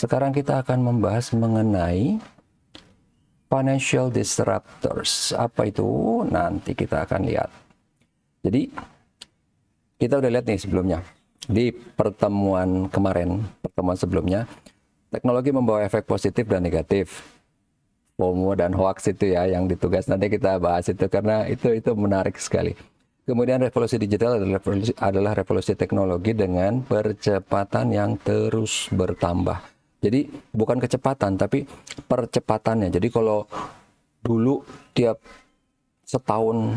Sekarang kita akan membahas mengenai financial disruptors. Apa itu? Nanti kita akan lihat. Jadi, kita udah lihat nih sebelumnya. Di pertemuan kemarin, pertemuan sebelumnya, teknologi membawa efek positif dan negatif. FOMO dan hoax itu ya yang ditugas. Nanti kita bahas itu karena itu menarik sekali. Kemudian revolusi digital adalah revolusi teknologi dengan percepatan yang terus bertambah. Jadi bukan kecepatan tapi percepatannya. Jadi kalau dulu tiap setahun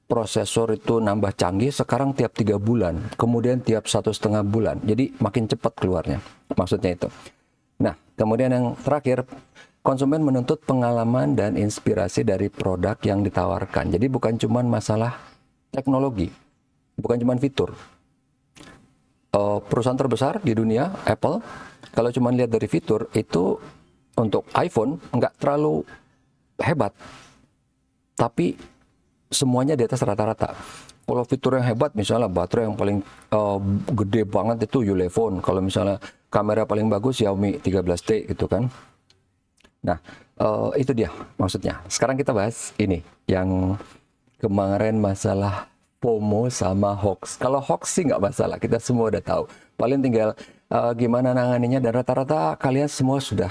prosesor itu nambah canggih, sekarang tiap 3 bulan, kemudian tiap 1,5 bulan. Jadi makin cepat keluarnya. Maksudnya itu. Nah, kemudian yang terakhir, konsumen menuntut pengalaman dan inspirasi dari produk yang ditawarkan. Jadi bukan cuma masalah teknologi, bukan cuma fitur. Perusahaan terbesar di dunia, Apple, kalau cuma lihat dari fitur, itu untuk iPhone nggak terlalu hebat. Tapi semuanya di atas rata-rata. Kalau fitur yang hebat, misalnya baterai yang paling gede banget itu Ulefone. Kalau misalnya kamera paling bagus Xiaomi 13T gitu kan. Nah, itu dia maksudnya. Sekarang kita bahas ini yang kemarin masalah FOMO sama hoax. Kalau hoax sih nggak masalah, kita semua udah tahu. Paling tinggal gimana nanganinya, dan rata-rata kalian semua sudah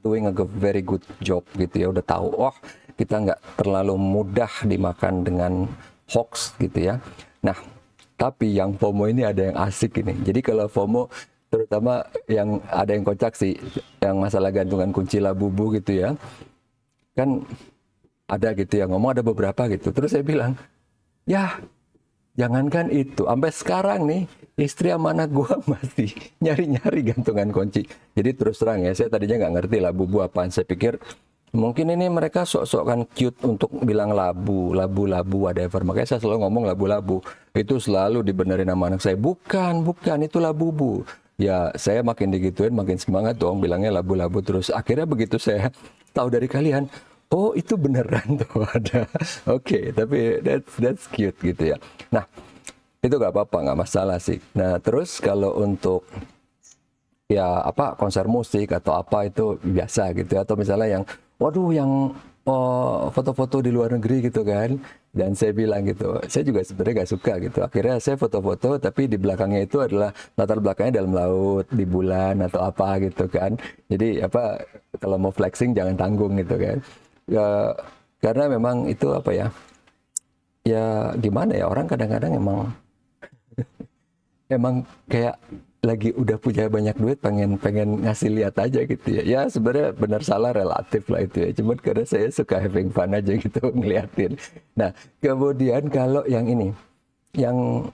doing a very good job gitu ya. Udah tahu, oh kita nggak terlalu mudah dimakan dengan hoax gitu ya. Nah, tapi yang FOMO ini ada yang asik ini. Jadi kalau FOMO, terutama yang ada yang kocak sih, yang masalah gantungan kunci Labubu gitu ya. Kan ada gitu ya, ngomong ada beberapa gitu. Terus saya bilang, ya jangankan itu, sampai sekarang nih istri sama anak gua masih nyari-nyari gantungan kunci. Jadi terus terang ya, saya tadinya nggak ngerti Labubu apaan. Saya pikir mungkin ini mereka sok-sok kan cute untuk bilang labu, whatever. Makanya saya selalu ngomong labu-labu. Itu selalu dibenerin sama anak saya, bukan, itu Labubu. Ya saya makin digituin makin semangat dong bilangnya labu-labu terus. Akhirnya begitu saya tahu dari kalian, oh itu beneran tuh ada. Oke, tapi that's cute gitu ya. Nah, itu nggak apa-apa, nggak masalah sih. Nah, terus kalau untuk ya apa konser musik atau apa itu biasa gitu ya. Atau misalnya yang waduh yang foto-foto di luar negeri gitu kan. Dan saya bilang gitu, saya juga sebenarnya gak suka gitu. Akhirnya saya foto-foto tapi di belakangnya itu adalah latar belakangnya dalam laut, di bulan atau apa gitu kan. Jadi apa kalau mau flexing jangan tanggung gitu kan. Ya, karena memang itu apa ya, ya gimana ya, orang kadang-kadang emang kayak lagi udah punya banyak duit pengen ngasih lihat aja gitu ya. Ya sebenarnya benar salah relatif lah itu ya. Cuman karena saya suka having fun aja gitu ngeliatin. Nah, kemudian kalau yang ini, yang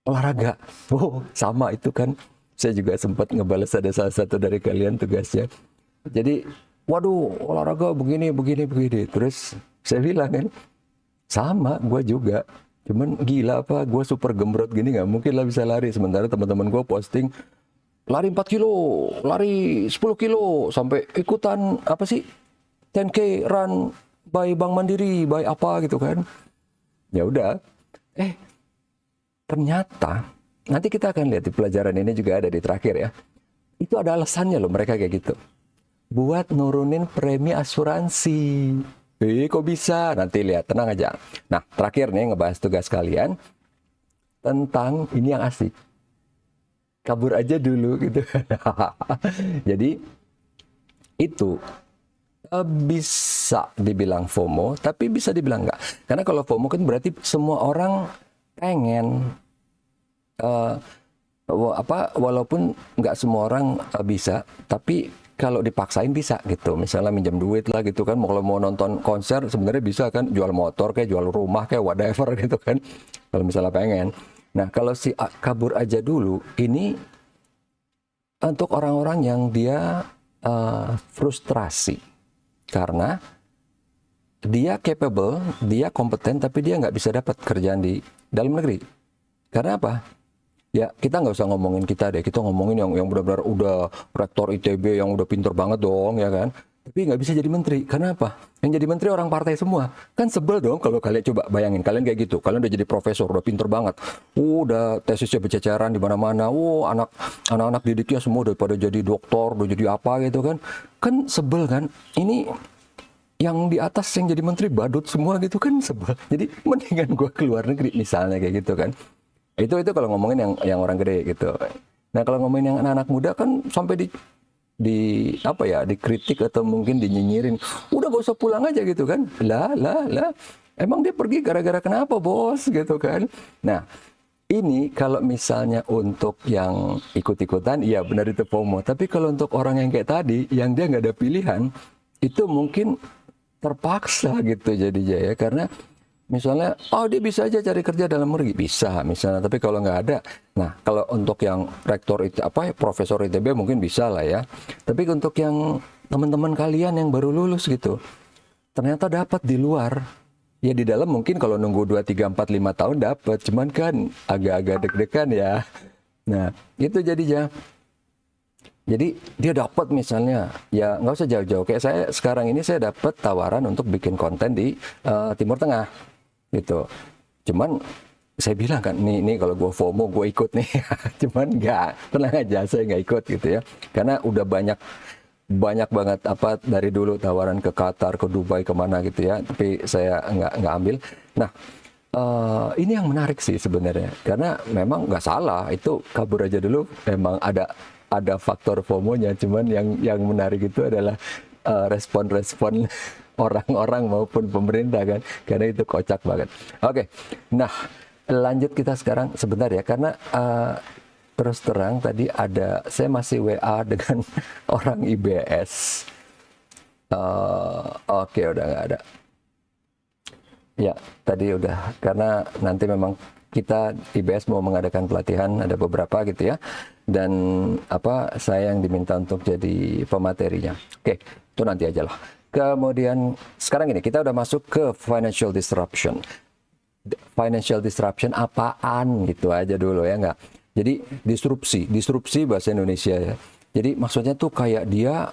olahraga, oh sama itu kan. Saya juga sempat ngebales ada salah satu dari kalian tugasnya. Jadi, waduh olahraga begini. Terus saya bilang kan, sama gue juga. Cuman gila apa, gue super gembrot gini nggak mungkin lah bisa lari. Sementara teman-teman gue posting, lari 4 kilo, lari 10 kilo, sampai ikutan apa sih, 10K run by Bank Mandiri, by apa gitu kan. Ya udah, ternyata, nanti kita akan lihat di pelajaran ini juga ada di terakhir ya. Itu ada alasannya loh mereka kayak gitu. Buat nurunin premi asuransi. Kok bisa? Nanti lihat, tenang aja. Nah, terakhir nih ngebahas tugas kalian tentang ini yang asik. Kabur aja dulu gitu. Jadi, itu bisa dibilang FOMO, tapi bisa dibilang enggak. Karena kalau FOMO kan berarti semua orang pengen walaupun nggak semua orang bisa, tapi kalau dipaksain bisa gitu. Misalnya minjam duit lah gitu kan, kalau mau nonton konser sebenarnya bisa kan, jual motor kayak jual rumah kayak whatever gitu kan, kalau misalnya pengen. Nah, kalau si kabur aja dulu ini untuk orang-orang yang dia frustrasi karena dia capable, dia kompeten, tapi dia nggak bisa dapat kerjaan di dalam negeri. Karena apa? Ya kita nggak usah ngomongin kita deh, kita ngomongin yang benar-benar udah rektor ITB yang udah pinter banget dong ya kan. tapi nggak bisa jadi menteri. Karena apa? Yang jadi menteri orang partai semua. Kan sebel dong kalau kalian coba bayangin. Kalian kayak gitu. Kalian udah jadi profesor, udah pinter banget. Udah tesisnya berceceran di mana-mana. Anak-anak didiknya semua udah pada jadi doktor, udah jadi apa gitu kan. Kan sebel kan? Ini yang di atas yang jadi menteri badut semua gitu kan sebel. Jadi mendingan gue keluar negeri misalnya kayak gitu kan. Itu kalau ngomongin yang orang gede gitu. Nah kalau ngomongin yang anak-anak muda kan sampai di apa ya, dikritik atau mungkin dinyinyirin, udah gak usah pulang aja gitu kan. Lah emang dia pergi gara-gara kenapa bos gitu kan. Nah ini kalau misalnya untuk yang ikut-ikutan, iya benar itu FOMO. Tapi kalau untuk orang yang kayak tadi yang dia nggak ada pilihan, itu mungkin terpaksa gitu jadinya ya. Karena misalnya, oh dia bisa aja cari kerja dalam negeri, bisa misalnya. Tapi kalau nggak ada, nah kalau untuk yang rektor itu profesor ITB mungkin bisa lah ya. Tapi untuk yang teman-teman kalian yang baru lulus gitu, ternyata dapat di luar. Ya di dalam mungkin kalau nunggu 2, 3, 4, 5 tahun dapat, cuman kan agak-agak deg-degan ya. Nah itu jadinya. Jadi dia dapat misalnya, ya nggak usah jauh-jauh. Kayak saya sekarang ini saya dapat tawaran untuk bikin konten di Timur Tengah. Gitu. Cuman saya bilang kan, nih kalau gue FOMO gue ikut nih. Cuman tenang aja saya nggak ikut gitu ya. Karena udah banyak banget dari dulu tawaran ke Qatar, ke Dubai, kemana gitu ya. Tapi saya nggak ambil. Nah ini yang menarik sih sebenarnya. Karena memang nggak salah itu kabur aja dulu. Memang ada faktor FOMO-nya. Cuman yang menarik itu adalah respon-respon orang-orang maupun pemerintah kan, karena itu kocak banget. Oke, nah lanjut kita sekarang sebentar ya, karena terus terang tadi saya masih WA dengan orang IBS. Oke, udah nggak ada. Ya, tadi udah, karena nanti memang kita IBS mau mengadakan pelatihan, ada beberapa gitu ya, dan saya yang diminta untuk jadi pematerinya. Oke, itu nanti aja lah. Kemudian sekarang ini kita udah masuk ke financial disruption. Financial disruption apaan gitu aja dulu ya nggak. Jadi disrupsi bahasa Indonesia ya. Jadi maksudnya tuh kayak dia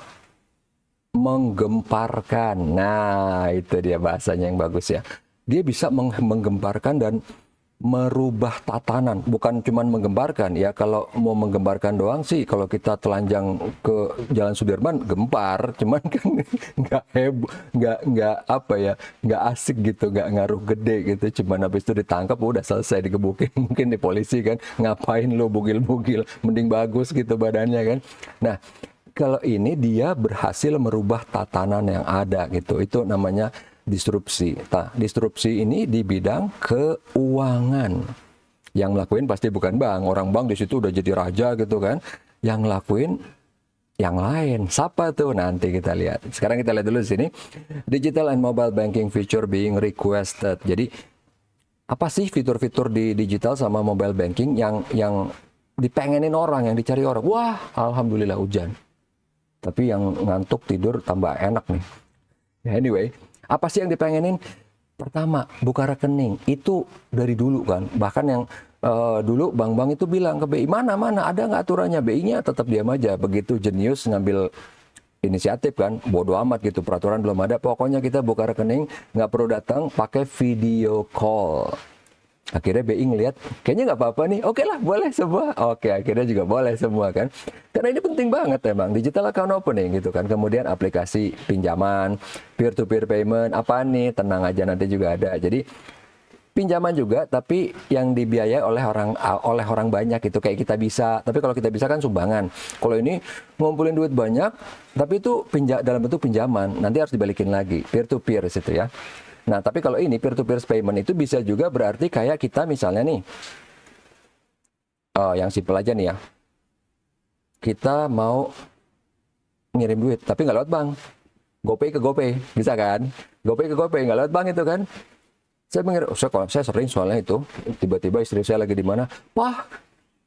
menggemparkan. Nah itu dia bahasanya yang bagus ya. Dia bisa menggemparkan dan merubah tatanan, bukan cuma menggemparkan ya. Kalau mau menggemparkan doang sih, kalau kita telanjang ke Jalan Sudirman gempar, cuman kan nggak asik gitu, nggak ngaruh gede gitu. Cuman habis itu ditangkap udah selesai, digebukin mungkin di polisi kan, ngapain lo bugil-bugil, mending bagus gitu badannya kan. Nah kalau ini dia berhasil merubah tatanan yang ada gitu, itu namanya disrupsi. Nah, disrupsi ini di bidang keuangan. Yang ngelakuin pasti bukan bank. Orang bank di situ udah jadi raja gitu kan. Yang ngelakuin yang lain. Siapa tuh? Nanti kita lihat. Sekarang kita lihat dulu di sini. Digital and mobile banking feature being requested. Jadi apa sih fitur-fitur di digital sama mobile banking yang dipengenin orang, yang dicari orang? Wah, alhamdulillah hujan. Tapi yang ngantuk tidur tambah enak nih. Anyway, apa sih yang dipengenin? Pertama, buka rekening. Itu dari dulu kan. Bahkan yang dulu bank-bank itu bilang ke BI, mana ada nggak aturannya? BI-nya tetap diam aja. Begitu jenius ngambil inisiatif kan, bodo amat gitu, peraturan belum ada. Pokoknya kita buka rekening, nggak perlu datang, pakai video call. Akhirnya BI ngelihat, kayaknya nggak apa-apa nih, oke lah boleh semua. Oke, akhirnya juga boleh semua kan. Karena ini penting banget emang, digital account opening gitu kan. Kemudian aplikasi pinjaman, peer-to-peer payment, apa nih, tenang aja nanti juga ada. Jadi pinjaman juga, tapi yang dibiayai oleh orang banyak gitu, kayak kita bisa. Tapi kalau kita bisa kan sumbangan. Kalau ini ngumpulin duit banyak, tapi itu dalam bentuk pinjaman, nanti harus dibalikin lagi, peer-to-peer situ ya. Nah, tapi kalau ini peer-to-peer payment itu bisa juga berarti kayak kita misalnya nih, yang simpel aja nih ya, kita mau ngirim duit, tapi nggak lewat bank, GoPay ke GoPay, bisa kan? GoPay ke GoPay, nggak lewat bank itu kan? Saya sering soalnya itu, tiba-tiba istri saya lagi di mana, Pak,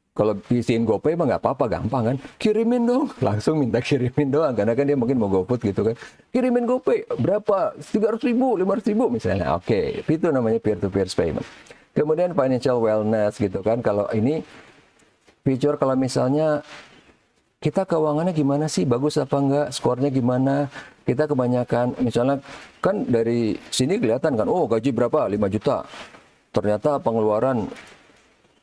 kalau isiin GoPay mah nggak apa-apa, gampang kan? Kirimin dong, langsung minta kirimin doang, karena kan dia mungkin mau GoFood gitu kan. Kirimin GoPay, berapa? 300.000, 500.000 misalnya. Oke, itu namanya peer-to-peer payment. Kemudian financial wellness gitu kan, kalau ini feature kalau misalnya kita keuangannya gimana sih, bagus apa enggak, skornya gimana. Kita kebanyakan, misalnya kan dari sini kelihatan kan, oh gaji berapa, 5 juta. Ternyata pengeluaran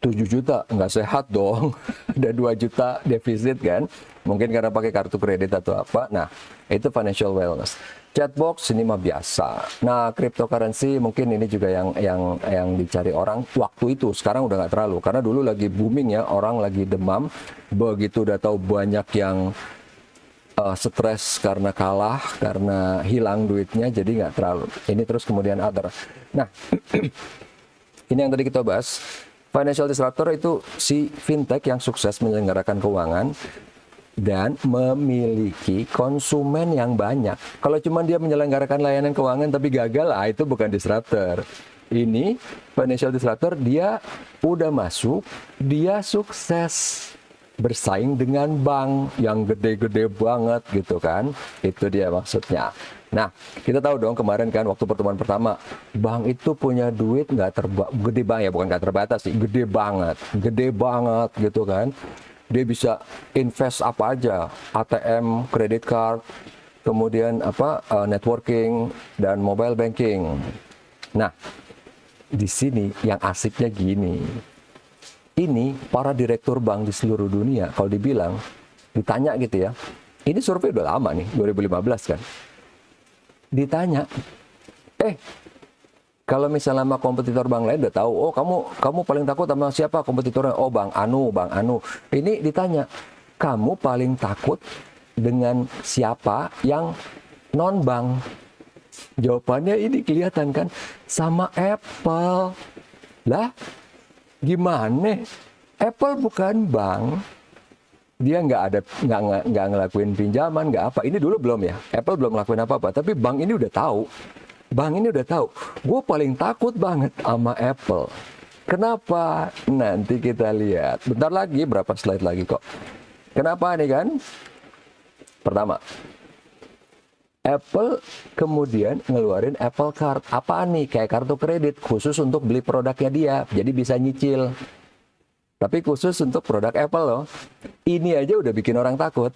7 juta, nggak sehat dong. Ada 2 juta defisit kan. Mungkin karena pakai kartu kredit atau apa. Nah, itu financial wellness. Chatbox ini mah biasa. Nah, cryptocurrency mungkin ini juga yang dicari orang waktu itu. Sekarang udah nggak terlalu. Karena dulu lagi booming ya, orang lagi demam. Begitu udah tahu banyak yang stres karena kalah, karena hilang duitnya, jadi nggak terlalu. Ini terus kemudian other. Nah, ini yang tadi kita bahas. Financial disruptor itu si fintech yang sukses menyelenggarakan keuangan dan memiliki konsumen yang banyak. Kalau cuma dia menyelenggarakan layanan keuangan tapi gagal, itu bukan disruptor. Ini financial disruptor, dia udah masuk, dia sukses bersaing dengan bank yang gede-gede banget gitu kan. Itu dia maksudnya. Nah, kita tahu dong kemarin kan waktu pertemuan pertama, bank itu punya duit gede banget ya, bukan nggak terbatas sih, gede banget gitu kan. Dia bisa invest apa aja, ATM, credit card, kemudian networking dan mobile banking. Nah, di sini yang asiknya gini. Ini para direktur bank di seluruh dunia, kalau dibilang, ditanya gitu ya, ini survei udah lama nih, 2015 kan. Ditanya, kalau misalnya sama kompetitor bank lain udah tahu, oh kamu paling takut sama siapa kompetitornya? Oh Bang Anu. Ini ditanya, kamu paling takut dengan siapa yang non bank? Jawabannya ini kelihatan kan, sama Apple. Lah, gimana? Apple bukan bank, dia nggak ngelakuin pinjaman, nggak apa. Ini dulu belum ya, Apple belum ngelakuin apa-apa. Tapi bank ini udah tahu, gue paling takut banget sama Apple. Kenapa? Nanti kita lihat. Bentar lagi, berapa slide lagi kok. Kenapa nih kan? Pertama, Apple kemudian ngeluarin Apple Card. Apaan nih? Kayak kartu kredit khusus untuk beli produknya dia. Jadi bisa nyicil. Tapi khusus untuk produk Apple loh. Ini aja udah bikin orang takut.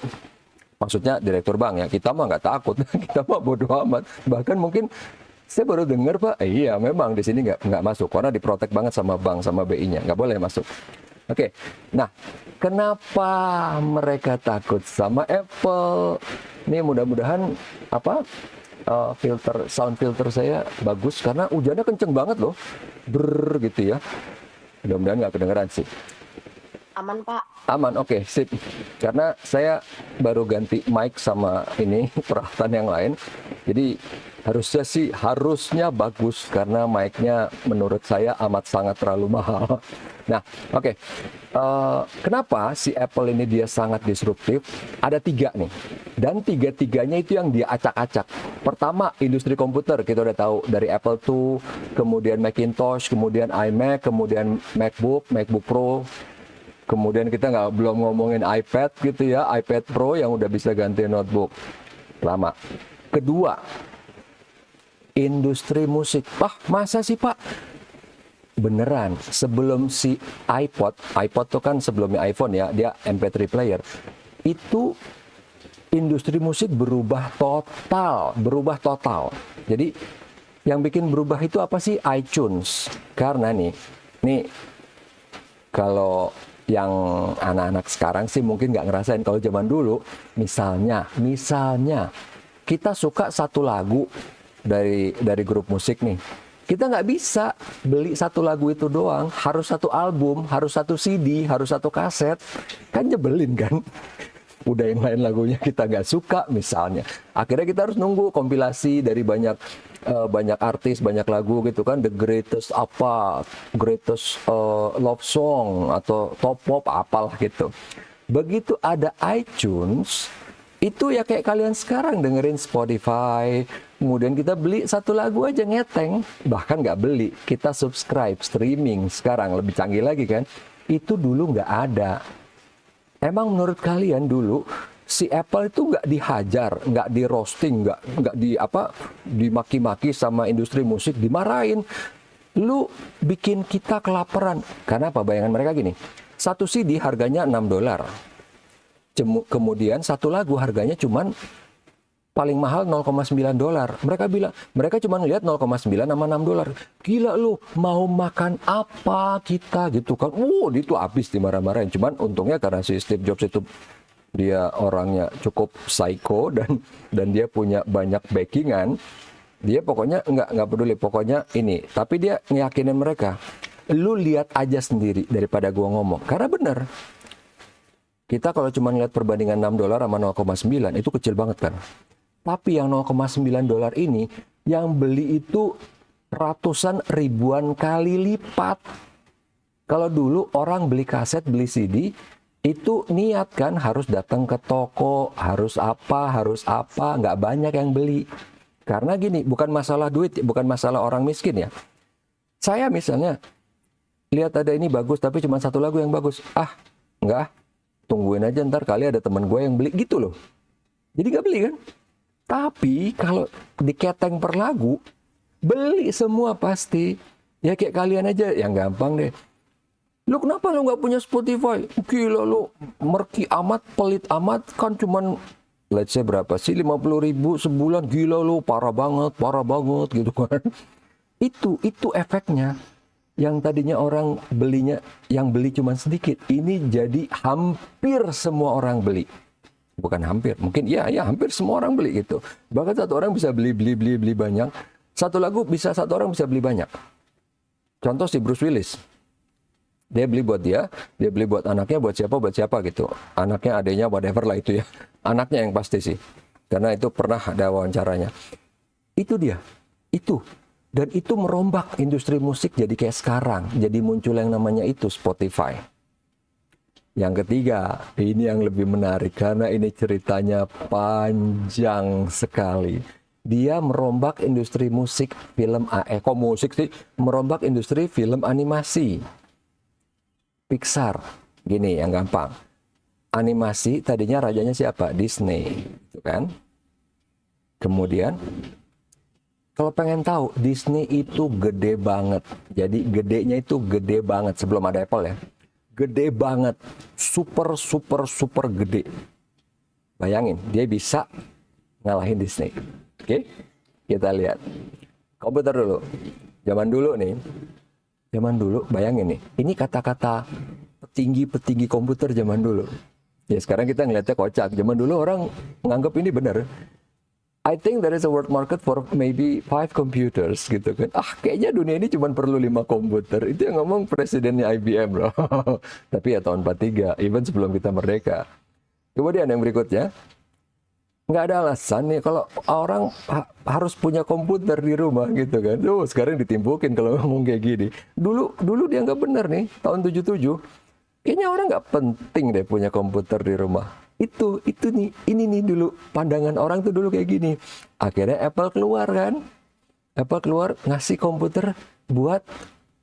Maksudnya direktur bank ya. Kita mah nggak takut. Kita mah bodo amat. Bahkan mungkin saya baru dengar Pak. Iya memang di sini nggak masuk. Karena diprotek banget sama bank, sama BI-nya. Nggak boleh masuk. Oke. Nah, kenapa mereka takut sama Apple? Ini mudah-mudahan sound filter saya bagus karena hujannya kenceng banget loh, gitu ya. Mudah-mudahan nggak kedengeran sih. Aman Pak. Aman, oke, sip. Karena saya baru ganti mic sama ini peralatan yang lain, jadi harusnya bagus karena mic-nya menurut saya amat sangat terlalu mahal. Nah, oke. Kenapa si Apple ini dia sangat disruptif? Ada 3 nih. Dan 3-tiganya itu yang dia acak-acak. Pertama, industri komputer. Kita udah tahu dari Apple II, kemudian Macintosh, kemudian iMac, kemudian MacBook Pro. Kemudian kita belum ngomongin iPad gitu ya, iPad Pro yang udah bisa ganti notebook. Pertama. Kedua, industri musik. Masa sih Pak? Beneran, sebelum si iPod tuh kan sebelumnya iPhone ya, dia MP3 player. Itu industri musik berubah total. Jadi yang bikin berubah itu apa sih? iTunes. Karena nih kalau yang anak-anak sekarang sih mungkin nggak ngerasain. Kalau zaman dulu, misalnya kita suka satu lagu dari grup musik nih. Kita nggak bisa beli satu lagu itu doang, harus satu album, harus satu CD, harus satu kaset. Kan nyebelin kan? Udah yang lain lagunya kita nggak suka misalnya. Akhirnya kita harus nunggu kompilasi dari banyak artis, banyak lagu gitu kan. The greatest love song atau top pop apalah gitu. Begitu ada iTunes, itu ya kayak kalian sekarang dengerin Spotify, kemudian kita beli satu lagu aja ngeteng, bahkan nggak beli, kita subscribe, streaming sekarang lebih canggih lagi kan, itu dulu nggak ada. Emang menurut kalian dulu si Apple itu nggak dihajar, nggak di roasting, nggak dimaki-maki sama industri musik, dimarahin, lu bikin kita kelaparan, karena apa? Bayangan mereka gini, satu CD harganya $6. Kemudian satu lagu harganya cuman paling mahal $0,9. Mereka bilang, mereka cuma ngelihat 0,9 sama $6. Gila lu, mau makan apa kita gitu kan. Itu habis dimarah-marahin. Cuman untungnya karena si Steve Jobs itu dia orangnya cukup psycho dan dia punya banyak backingan. Dia pokoknya nggak peduli, pokoknya ini. Tapi dia ngeyakinin mereka, lu lihat aja sendiri daripada gua ngomong. Karena bener, kita kalau cuma ngeliat perbandingan $6 sama 0,9 itu kecil banget kan. Tapi yang $0,9 ini yang beli itu ratusan ribuan kali lipat. Kalau dulu orang beli kaset, beli CD, itu niat kan harus datang ke toko, harus apa, nggak banyak yang beli. Karena gini, bukan masalah duit, bukan masalah orang miskin ya. Saya misalnya lihat ada ini bagus, tapi cuma satu lagu yang bagus. Enggak, tungguin aja ntar kali ada teman gue yang beli gitu loh. Jadi nggak beli kan? Tapi kalau diketeng per lagu, beli semua pasti. Ya kayak kalian aja, yang gampang deh. Lu kenapa lu nggak punya Spotify? Gila lu, merki amat, pelit amat, kan cuman let's say berapa sih, 50.000 sebulan. Gila lu, parah banget gitu kan. Itu efeknya. Yang tadinya orang belinya, yang beli cuman sedikit, ini jadi hampir semua orang beli. Bukan hampir, mungkin ya hampir semua orang beli gitu. Bahkan satu orang bisa beli banyak. Satu lagu bisa satu orang bisa beli banyak. Contoh si Bruce Willis. Dia beli buat dia beli buat anaknya, buat siapa gitu. Anaknya, adanya, whatever lah itu ya. Anaknya yang pasti sih. Karena itu pernah ada wawancaranya. Itu dia. Itu. Dan itu merombak industri musik jadi kayak sekarang. Jadi muncul yang namanya itu Spotify. Yang ketiga, ini yang lebih menarik karena ini ceritanya panjang sekali. Dia merombak industri musik, film, merombak industri film animasi. Pixar, gini yang gampang. Animasi tadinya rajanya siapa? Disney, gitu kan? Kemudian, kalau pengen tahu, Disney itu gede banget. Jadi gedenya itu gede banget sebelum ada Apple ya. Gede banget, super gede. Bayangin, dia bisa ngalahin Disney. Oke, kita lihat. Komputer dulu. Zaman dulu, bayangin nih. Ini kata-kata petinggi komputer zaman dulu. Ya sekarang kita ngeliatnya kocak. Zaman dulu orang nganggap ini benar. I think there is a world market for maybe 5 computers gitu kan. Kayaknya dunia ini cuma perlu 5 komputer. Itu yang ngomong presidennya IBM loh. Tapi ya tahun 43, even sebelum kita merdeka. Kemudian yang berikutnya, nggak ada alasan nih kalau orang harus punya komputer di rumah gitu kan. Sekarang ditimpukin kalau ngomong kayak gini. Dulu dia nggak benar nih, tahun 77. Kayaknya orang nggak penting deh punya komputer di rumah. Ini nih dulu pandangan orang tuh dulu kayak gini. Akhirnya Apple keluar kan. Apple keluar ngasih komputer buat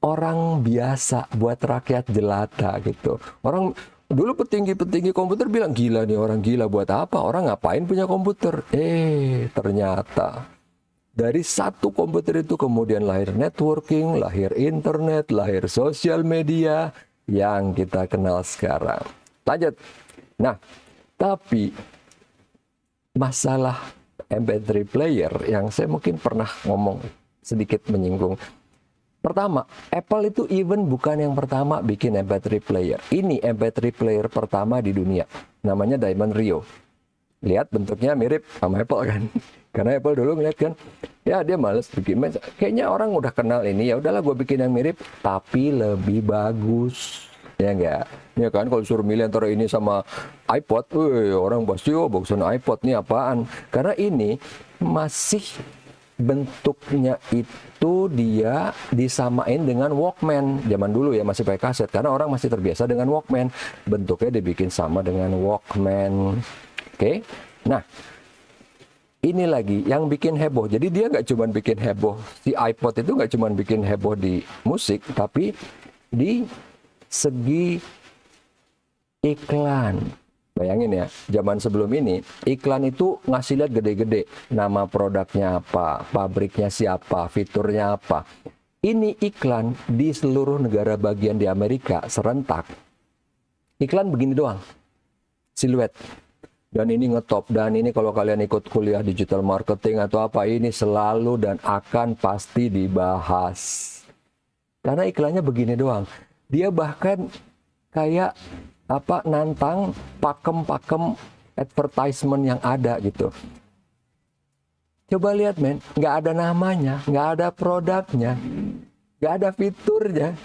orang biasa, buat rakyat jelata gitu. Orang dulu petinggi komputer bilang, gila nih orang gila, buat apa? Orang ngapain punya komputer? Ternyata dari satu komputer itu kemudian lahir networking, lahir internet, lahir sosial media yang kita kenal sekarang. Lanjut. Nah, tapi masalah MP3 player yang saya mungkin pernah ngomong sedikit menyinggung. Pertama, Apple itu even bukan yang pertama bikin MP3 player. Ini MP3 player pertama di dunia. Namanya Diamond Rio. Lihat bentuknya mirip sama Apple kan. Karena Apple dulu ngeliat kan, ya dia males bikin. Kayaknya orang udah kenal ini, ya udahlah gue bikin yang mirip, tapi lebih bagus. Ya enggak? Ya kan kalau suruh milih antara ini sama iPod, orang pasti bagusan iPod nih apaan? Karena ini masih bentuknya itu dia disamain dengan Walkman. Zaman dulu ya masih pakai kaset karena orang masih terbiasa dengan Walkman. Bentuknya dibikin sama dengan Walkman. Oke. Nah, ini lagi yang bikin heboh. Jadi dia nggak cuma bikin heboh, si iPod itu nggak cuma bikin heboh di musik, tapi di segi iklan. Bayangin ya, zaman sebelum ini, iklan itu ngasih lihat gede-gede. Nama produknya apa, pabriknya siapa, fiturnya apa. Ini iklan di seluruh negara bagian di Amerika serentak. Iklan begini doang. siluet. Dan ini ngetop, dan ini kalau kalian ikut kuliah digital marketing atau apa, ini selalu dan akan pasti dibahas. Karena iklannya begini doang. Dia bahkan kayak nantang pakem-pakem advertisement yang ada gitu. Coba lihat men, nggak ada namanya, nggak ada produknya, nggak ada fiturnya.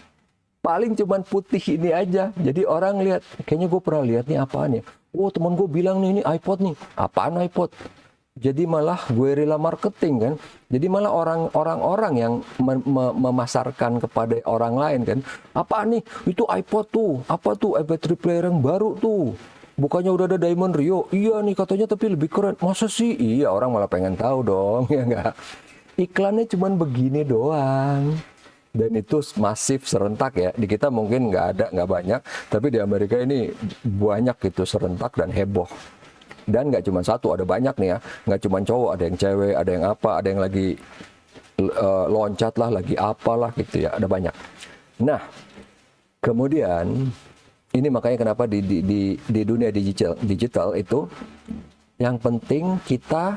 Paling cuman putih ini aja. Jadi orang lihat, kayaknya gue pernah lihat nih apaan ya. Oh temen gue bilang nih, ini iPod nih. Apaan iPod? Jadi malah guerrilla marketing kan. Jadi malah orang-orang yang memasarkan kepada orang lain kan. Apaan nih? Itu iPod tuh. Apa tuh? MP3 player yang baru tuh. Bukannya udah ada Diamond Rio? Iya nih katanya tapi lebih keren. Masa sih? Iya orang malah pengen tahu dong. Ya enggak? Iklannya cuman begini doang. Dan itu masif serentak ya. Di kita mungkin nggak banyak, tapi di Amerika ini banyak gitu serentak dan heboh. Dan nggak cuma satu, ada banyak nih ya. Nggak cuma cowok, ada yang cewek, ada yang apa, ada yang lagi loncat lah, lagi apalah gitu ya. Ada banyak. Nah, kemudian ini makanya kenapa di dunia digital itu yang penting kita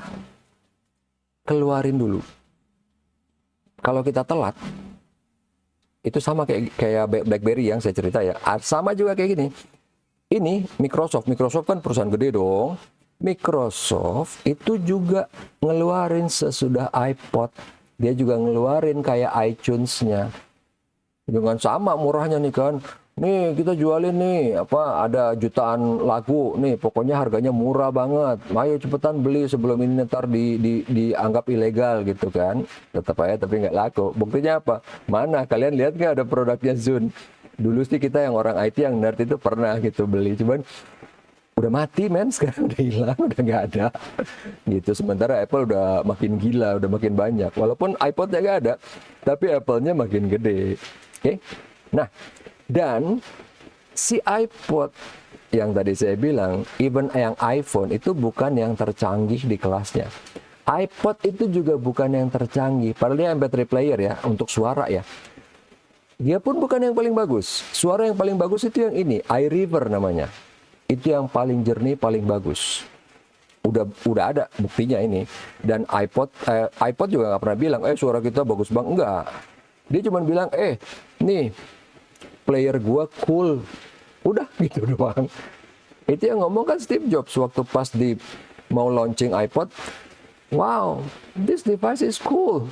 keluarin dulu. Kalau kita telat, itu sama kayak BlackBerry yang saya cerita ya. Sama juga kayak gini. Ini Microsoft kan perusahaan gede dong. Microsoft itu juga ngeluarin sesudah iPod. Dia juga ngeluarin kayak iTunes-nya. Dengan sama murahnya nih kan. Nih kita jualin nih ada jutaan lagu nih, pokoknya harganya murah banget. Ayo cepetan beli sebelum ini ntar dianggap ilegal gitu kan. Tetap aja tapi nggak laku. Buktinya apa? Mana kalian lihat nggak ada produknya Zune? Dulu sih kita yang orang IT yang nerd itu pernah gitu beli, cuman udah mati men, sekarang udah hilang, udah nggak ada gitu. Sementara Apple udah makin gila, udah makin banyak. Walaupun iPodnya nggak ada, tapi Apple-nya makin gede. Oke? Nah, dan si iPod yang tadi saya bilang, even yang iPhone itu bukan yang tercanggih di kelasnya. iPod itu juga bukan yang tercanggih. Padahal dia MP3 player ya, untuk suara ya. Dia pun bukan yang paling bagus. Suara yang paling bagus itu yang ini, iRiver namanya. Itu yang paling jernih, paling bagus. Udah ada buktinya ini. Dan iPod juga nggak pernah bilang, suara kita bagus bang. Enggak. Dia cuma bilang, nih, player gua cool. Udah gitu doang. Itu yang ngomong kan Steve Jobs waktu pas mau launching iPod. Wow, this device is cool.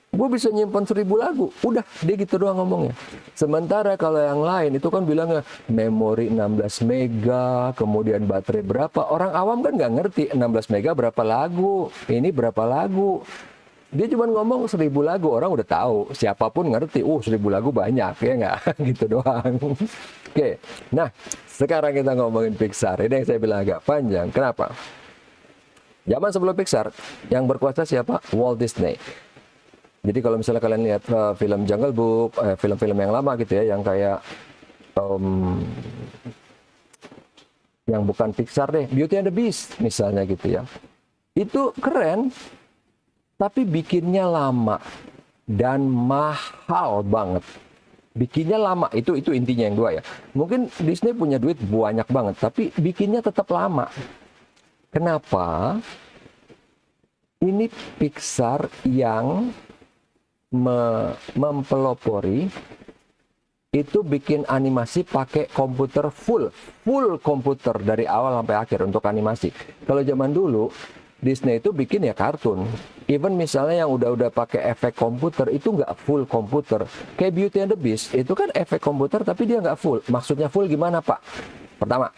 Gue bisa nyimpan 1000 lagu. Udah, dia gitu doang ngomongnya. Sementara kalau yang lain itu kan bilangnya memori 16 mega, kemudian baterai berapa. Orang awam kan nggak ngerti 16 mega berapa lagu, ini berapa lagu. Dia cuma ngomong 1000 lagu, orang udah tahu. Siapapun ngerti, 1000 lagu banyak, ya nggak? Gitu doang. Oke, nah sekarang kita ngomongin Pixar. Ini yang saya bilang agak panjang. Kenapa? Zaman sebelum Pixar, yang berkuasa siapa? Walt Disney. Jadi kalau misalnya kalian lihat film Jungle Book, film-film yang lama gitu ya, yang kayak yang bukan Pixar deh, Beauty and the Beast misalnya gitu ya. Itu keren. Tapi bikinnya lama dan mahal banget. Bikinnya lama, itu intinya yang dua ya. Mungkin Disney punya duit banyak banget, tapi bikinnya tetap lama. Kenapa? Ini Pixar yang mempelopori itu bikin animasi pakai komputer full komputer dari awal sampai akhir untuk animasi. Kalau zaman dulu Disney itu bikin ya kartun. Even misalnya yang udah pakai efek komputer itu nggak full komputer. Kayak Beauty and the Beast itu kan efek komputer tapi dia nggak full. Maksudnya full gimana Pak? Pertama,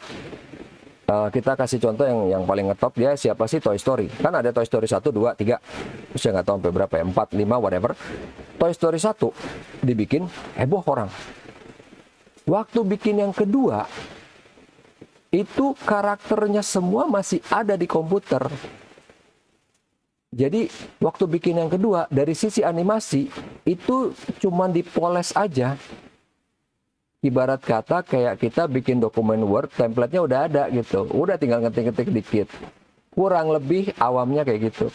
kita kasih contoh yang paling ngetop dia siapa sih? Toy Story. Kan ada Toy Story 1, 2, 3. Saya nggak tahu sampai berapa ya, 4, 5, whatever. Toy Story 1 dibikin heboh orang. Waktu bikin yang kedua, itu karakternya semua masih ada di komputer. Jadi waktu bikin yang kedua dari sisi animasi itu cuman dipoles aja. Ibarat kata kayak kita bikin dokumen Word, template-nya udah ada gitu. Udah tinggal ngetik-ngetik dikit. Kurang lebih awamnya kayak gitu.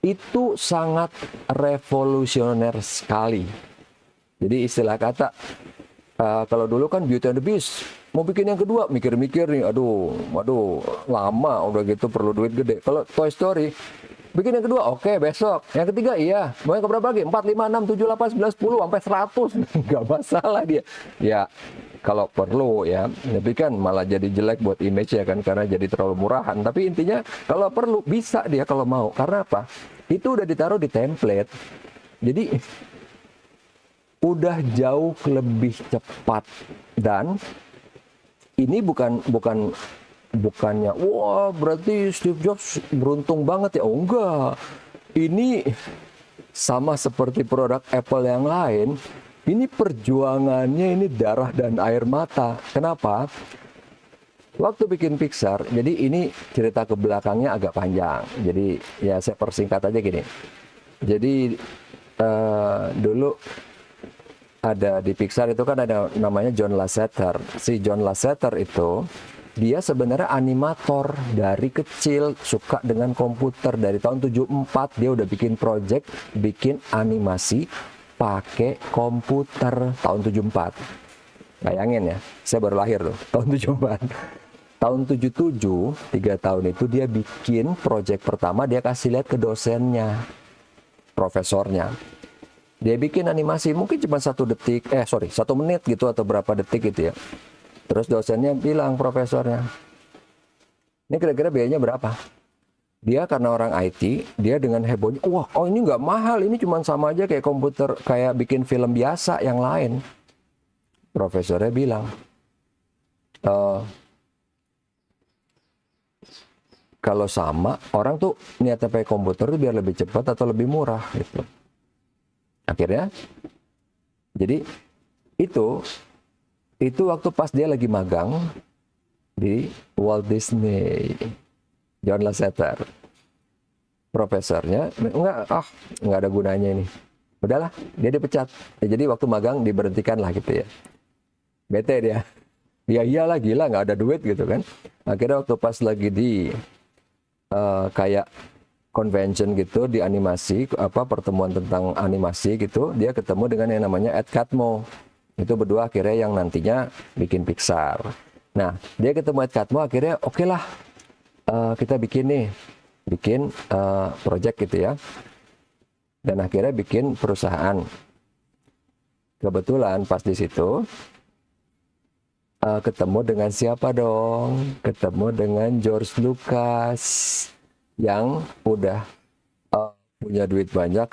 Itu sangat revolusioner sekali. Jadi istilah kata Kalau dulu kan Beauty and the Beast, mau bikin yang kedua, mikir-mikir nih, aduh, lama udah gitu perlu duit gede. Kalau Toy Story, bikin yang kedua, oke, besok. Yang ketiga, iya. Mau yang keberapa lagi? 4, 5, 6, 7, 8, 9, 10, sampai 100. Nggak masalah dia. Ya, kalau perlu ya. Tapi kan malah jadi jelek buat image ya kan, karena jadi terlalu murahan. Tapi intinya, kalau perlu, bisa dia kalau mau. Karena apa? Itu udah ditaruh di template. Jadi udah jauh lebih cepat, dan ini bukannya wah berarti Steve Jobs beruntung banget ya. Oh enggak, ini sama seperti produk Apple yang lain, ini perjuangannya ini darah dan air mata. Kenapa? Waktu bikin Pixar, jadi ini cerita ke belakangnya agak panjang, jadi ya saya persingkat aja gini. Jadi dulu ada di Pixar itu kan ada namanya John Lasseter. Si John Lasseter itu dia sebenarnya animator dari kecil, suka dengan komputer. Dari tahun 74 dia udah bikin project, bikin animasi pakai komputer tahun 74. Bayangin ya, saya baru lahir tuh tahun 74. Tahun 77, 3 tahun itu dia bikin project pertama, dia kasih lihat ke dosennya, profesornya. Dia bikin animasi mungkin cuma 1 menit gitu atau berapa detik gitu ya. Terus dosennya bilang, profesornya, ini kira-kira biayanya berapa? Dia karena orang IT, dia dengan hebohnya, wah, oh ini nggak mahal, ini cuma sama aja kayak komputer, kayak bikin film biasa yang lain. Profesornya bilang, kalau sama, orang tuh niatnya pakai komputer tuh biar lebih cepat atau lebih murah gitu. Akhirnya, jadi itu waktu pas dia lagi magang di Walt Disney, John Lasseter. Profesornya, nggak ada gunanya ini. Udahlah, dia dipecat. Ya, jadi waktu magang diberhentikan lah gitu ya. Bete dia. Ya iyalah, gila, nggak ada duit gitu kan. Akhirnya waktu pas lagi di kayak convention gitu di animasi, pertemuan tentang animasi gitu, dia ketemu dengan yang namanya Ed Catmull. Itu berdua akhirnya yang nantinya bikin Pixar. Nah, dia ketemu Ed Catmull, akhirnya oke lah, kita bikin project gitu ya. Dan akhirnya bikin perusahaan. Kebetulan pas di situ ketemu dengan siapa dong? Ketemu dengan George Lucas yang udah punya duit banyak,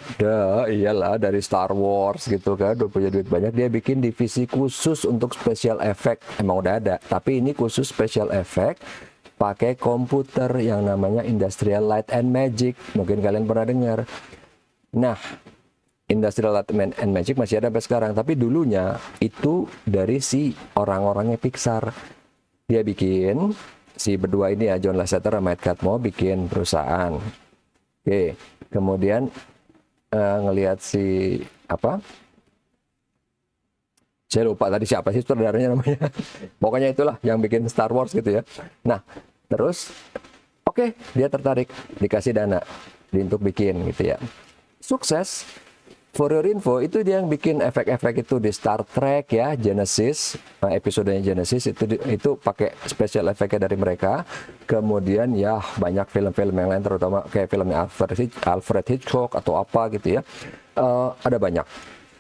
iyalah dari Star Wars gitu kan, udah punya duit banyak, dia bikin divisi khusus untuk special effect. Emang udah ada, tapi ini khusus special effect pakai komputer yang namanya Industrial Light and Magic. Mungkin kalian pernah dengar. Nah, Industrial Light and Magic masih ada sampai sekarang, tapi dulunya itu dari si orang-orangnya Pixar. Dia bikin, si berdua ini ya, John Lasseter sama Ed Catmull bikin perusahaan. Oke, kemudian ngelihat saya lupa tadi siapa sih sutradaranya namanya. Pokoknya itulah yang bikin Star Wars gitu ya. Nah, terus oke, dia tertarik, dikasih dana untuk bikin gitu ya. Sukses. For your info, itu dia yang bikin efek-efek itu di Star Trek ya, Genesis, episodenya Genesis itu pakai special efeknya dari mereka. Kemudian ya banyak film-film yang lain, terutama kayak filmnya Alfred Hitchcock atau apa gitu ya. Ada banyak.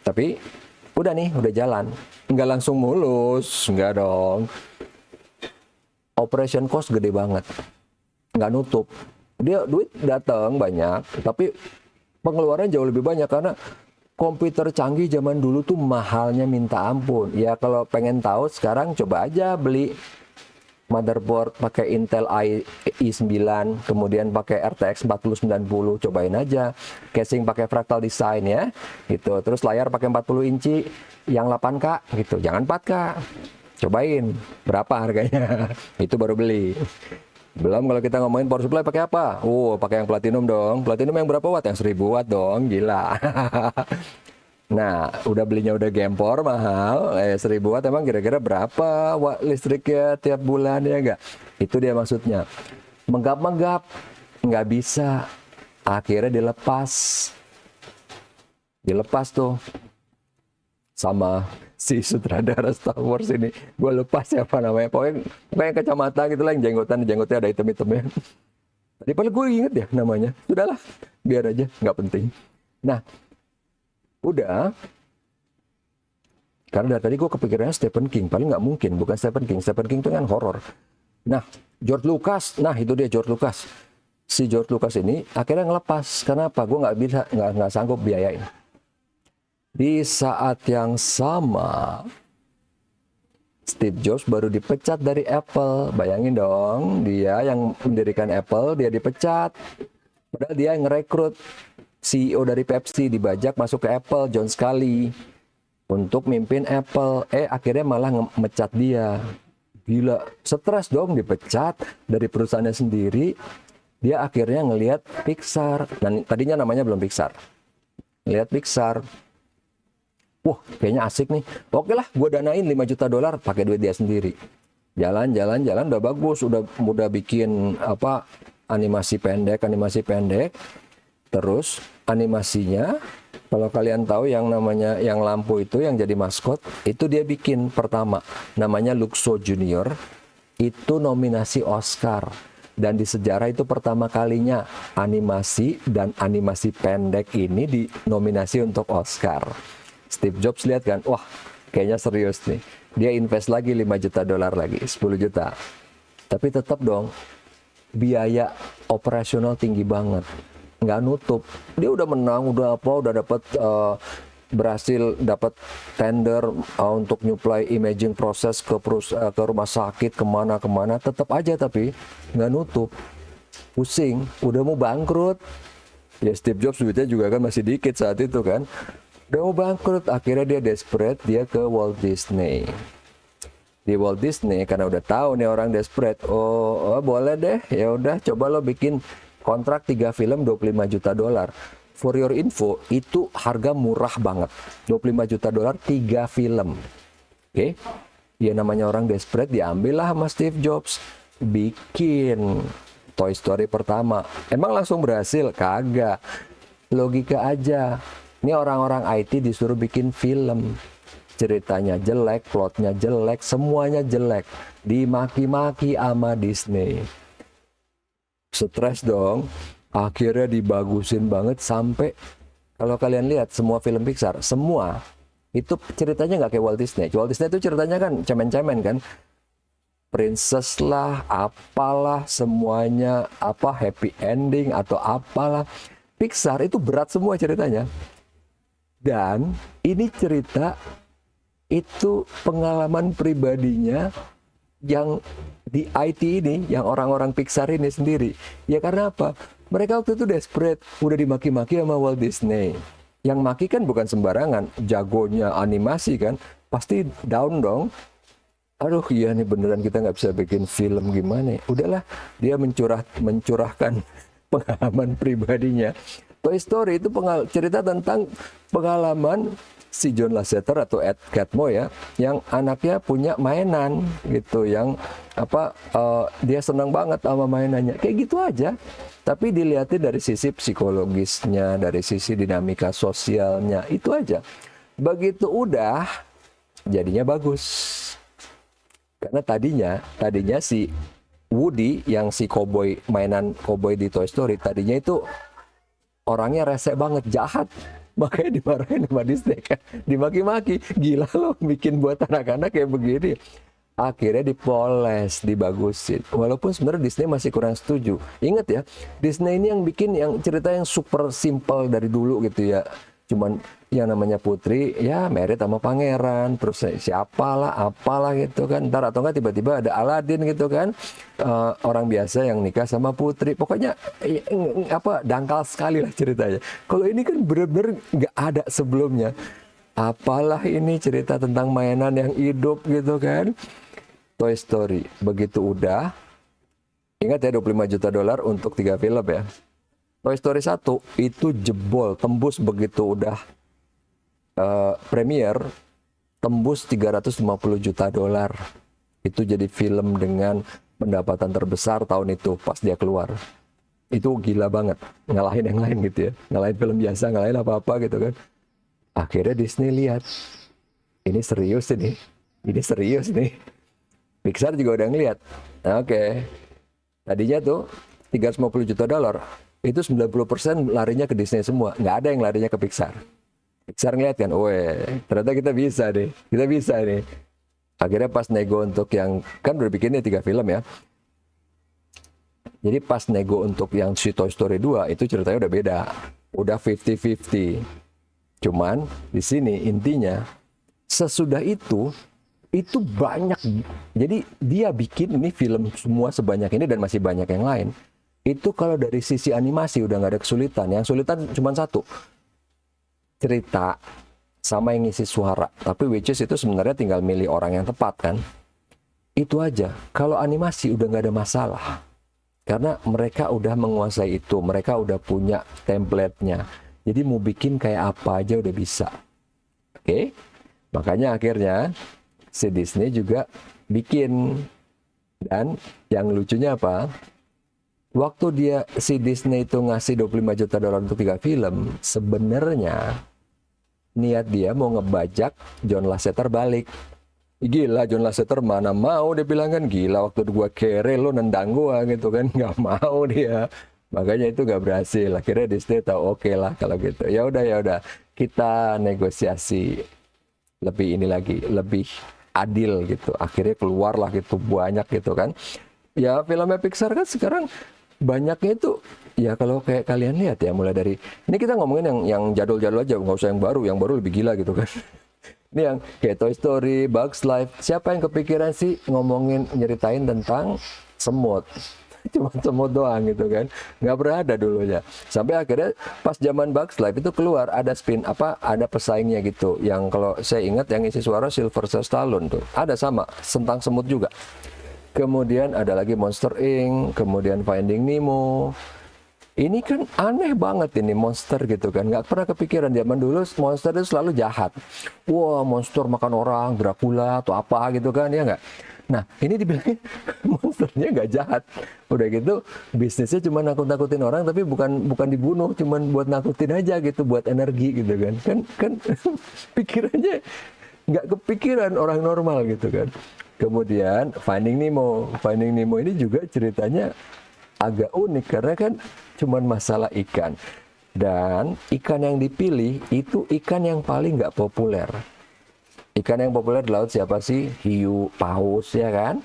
Tapi udah jalan. Nggak langsung mulus, nggak dong. Operation cost gede banget, nggak nutup. Dia duit datang banyak, tapi pengeluaran jauh lebih banyak karena komputer canggih zaman dulu tuh mahalnya minta ampun. Ya kalau pengen tahu sekarang coba aja beli motherboard pakai Intel i9, kemudian pakai RTX 4090, cobain aja. Casing pakai fractal design ya, gitu. Terus layar pakai 40 inci yang 8K gitu, jangan 4K. Cobain berapa harganya. Itu baru beli. Belum kalau kita ngomongin power supply pakai apa? Pakai yang platinum dong. Platinum yang berapa watt? Yang 1000 watt dong, gila. Nah, udah belinya udah gempor mahal. 1000 watt emang kira-kira berapa watt listriknya tiap bulan ya enggak? Itu dia maksudnya. Menggap-menggap, nggak bisa. Akhirnya dilepas tuh sama si sutradara Star Wars ini. Gue lupa siapa namanya. Pokoknya kacamata gitu lah, yang jenggotnya ada hitam-hitamnya. Tadi paling gue inget ya namanya. Sudahlah, biar aja, nggak penting. Nah, udah. Karena dari tadi gue kepikirannya Stephen King. Paling nggak mungkin, bukan Stephen King. Stephen King itu kan horor. Nah, George Lucas. Nah, itu dia George Lucas. Si George Lucas ini akhirnya ngelepas. Karena apa? Gue nggak sanggup biayain. Di saat yang sama, Steve Jobs baru dipecat dari Apple. Bayangin dong, dia yang mendirikan Apple, dia dipecat. Padahal dia yang ngerekrut CEO dari Pepsi, dibajak masuk ke Apple, John Sculley, untuk mimpin Apple. Akhirnya malah mecat dia. Gila, stres dong, dipecat dari perusahaannya sendiri. Dia akhirnya ngelihat Pixar. Dan tadinya namanya belum Pixar. Ngelihat Pixar. Wah, kayaknya asik nih. Oke lah, gue danain $5 juta pakai duit dia sendiri. Jalan, udah bagus, udah bikin animasi pendek. Terus animasinya, kalau kalian tahu yang namanya yang lampu itu yang jadi maskot, itu dia bikin pertama, namanya Luxo Junior, itu nominasi Oscar. Dan di sejarah itu pertama kalinya animasi dan animasi pendek ini dinominasi untuk Oscar. Steve Jobs lihat kan, wah kayaknya serius nih. Dia invest lagi $5 juta lagi, 10 juta. Tapi tetap dong, biaya operasional tinggi banget. Nggak nutup. Dia udah menang, udah dapat berhasil dapat tender untuk nyuplai imaging proses ke rumah sakit, kemana. Tetap aja tapi nggak nutup. Pusing, udah mau bangkrut. Ya Steve Jobs duitnya juga kan masih dikit saat itu kan. Udah mau bangkrut, akhirnya dia desperate, dia ke Walt Disney. Di Walt Disney karena udah tahu nih orang desperate, oh boleh deh, ya udah coba lo bikin kontrak 3 film $25 juta. For your info, itu harga murah banget. $25 juta 3 film. Oke. Ya namanya orang desperate, diambil lah sama Steve Jobs. Bikin Toy Story pertama. Emang langsung berhasil? Kagak. Logika aja. Ini orang-orang IT disuruh bikin film. Ceritanya jelek, plotnya jelek, semuanya jelek. Dimaki-maki sama Disney. Stres dong. Akhirnya dibagusin banget sampai, kalau kalian lihat semua film Pixar, semua itu ceritanya nggak kayak Walt Disney. Walt Disney itu ceritanya kan cemen-cemen kan. Princess lah, apalah, semuanya happy ending atau apalah. Pixar itu berat semua ceritanya. Dan ini cerita itu pengalaman pribadinya yang di IT ini, yang orang-orang Pixar ini sendiri. Ya karena apa? Mereka waktu itu desperate, udah dimaki-maki sama Walt Disney. Yang maki kan bukan sembarangan, jagonya animasi kan, pasti down dong. Aduh iya nih beneran kita nggak bisa bikin film gimana. Udahlah, dia mencurahkan pengalaman pribadinya. Toy Story itu cerita tentang pengalaman si John Lasseter atau Ed Catmull ya, yang anaknya punya mainan gitu, yang dia senang banget sama mainannya, kayak gitu aja. Tapi dilihatin dari sisi psikologisnya, dari sisi dinamika sosialnya, itu aja. Begitu udah, jadinya bagus. Karena tadinya si Woody yang si mainan cowboy di Toy Story, tadinya itu orangnya rese banget, jahat. Makanya dimarahin sama Disney kan. Dimaki-maki. Gila lo bikin buat anak-anak kayak begini. Akhirnya dipoles, dibagusin. Walaupun sebenarnya Disney masih kurang setuju. Ingat ya, Disney ini yang bikin yang cerita yang super simple dari dulu gitu ya. Cuman yang namanya putri ya married sama pangeran, terus siapalah apalah gitu kan. Ntar atau enggak tiba-tiba ada Aladin gitu kan, orang biasa yang nikah sama putri. Pokoknya dangkal sekali lah ceritanya. Kalau ini kan bener-bener nggak ada sebelumnya. Apalah ini cerita tentang mainan yang hidup gitu kan. Toy Story begitu udah, ingat ya $25 juta untuk 3 film ya. Toy Story 1 itu jebol, tembus begitu udah premier, tembus $350 juta. Itu jadi film dengan pendapatan terbesar tahun itu pas dia keluar. Itu gila banget, ngalahin yang lain gitu ya, ngalahin film biasa, ngalahin apa-apa gitu kan. Akhirnya Disney lihat, ini serius nih. Pixar juga udah ngeliat. Oke. Tadinya tuh $350 juta, itu 90% larinya ke Disney semua. Nggak ada yang larinya ke Pixar. Pixar ngeliat kan, weh, ternyata kita bisa nih. Akhirnya pas nego untuk yang, kan udah bikinnya 3 film ya. Jadi pas nego untuk yang si Toy Story 2, itu ceritanya udah beda. Udah 50-50. Cuman di sini intinya, sesudah itu banyak. Jadi dia bikin ini film semua sebanyak ini dan masih banyak yang lain. Itu kalau dari sisi animasi udah nggak ada kesulitan. Yang sulitan cuma satu, cerita sama yang ngisi suara. Tapi which is itu sebenarnya tinggal milih orang yang tepat kan. Itu aja. Kalau animasi udah nggak ada masalah. Karena mereka udah menguasai itu. Mereka udah punya template-nya. Jadi mau bikin kayak apa aja udah bisa. Oke? Makanya akhirnya si Disney juga bikin. Dan yang lucunya apa? Waktu si Disney itu ngasih $25 juta untuk 3 film, sebenarnya niat dia mau ngebajak John Lasseter balik. Gila, John Lasseter mana mau, dia bilang kan, gila waktu gua kere lo nendang gua gitu kan, nggak mau dia. Makanya itu nggak berhasil. Akhirnya Disney tahu oke lah kalau gitu. Ya udah kita negosiasi lebih ini lagi, lebih adil gitu. Akhirnya keluarlah gitu banyak gitu kan. Ya filmnya Pixar kan sekarang banyaknya itu ya kalau kayak kalian lihat ya, mulai dari ini kita ngomongin yang jadul-jadul aja, nggak usah yang baru lebih gila gitu kan. Ini yang kayak Toy Story, Bugs Life, siapa yang kepikiran sih ngomongin nyeritain tentang semut? Cuma semut doang gitu kan, nggak pernah ada dulunya. Sampai akhirnya pas zaman Bugs Life itu keluar ada ada pesaingnya gitu, yang kalau saya ingat yang isi suara Sylvester Stallone tuh ada sama tentang semut juga. Kemudian ada lagi Monster Inc, kemudian Finding Nemo. Ini kan aneh banget ini monster gitu kan. Nggak pernah kepikiran zaman dulu monster itu selalu jahat. Wah, monster makan orang, Dracula atau apa gitu kan, ya nggak? Nah, ini dibilangin monsternya nggak jahat. Udah gitu, bisnisnya cuma nakut-nakutin orang, tapi bukan dibunuh, cuma buat nakutin aja gitu, buat energi gitu kan. Kan pikirannya nggak kepikiran orang normal gitu kan. Kemudian Finding Nemo ini juga ceritanya agak unik karena kan cuman masalah ikan. Dan ikan yang dipilih itu ikan yang paling nggak populer. Ikan yang populer di laut siapa sih? Hiu, paus ya kan?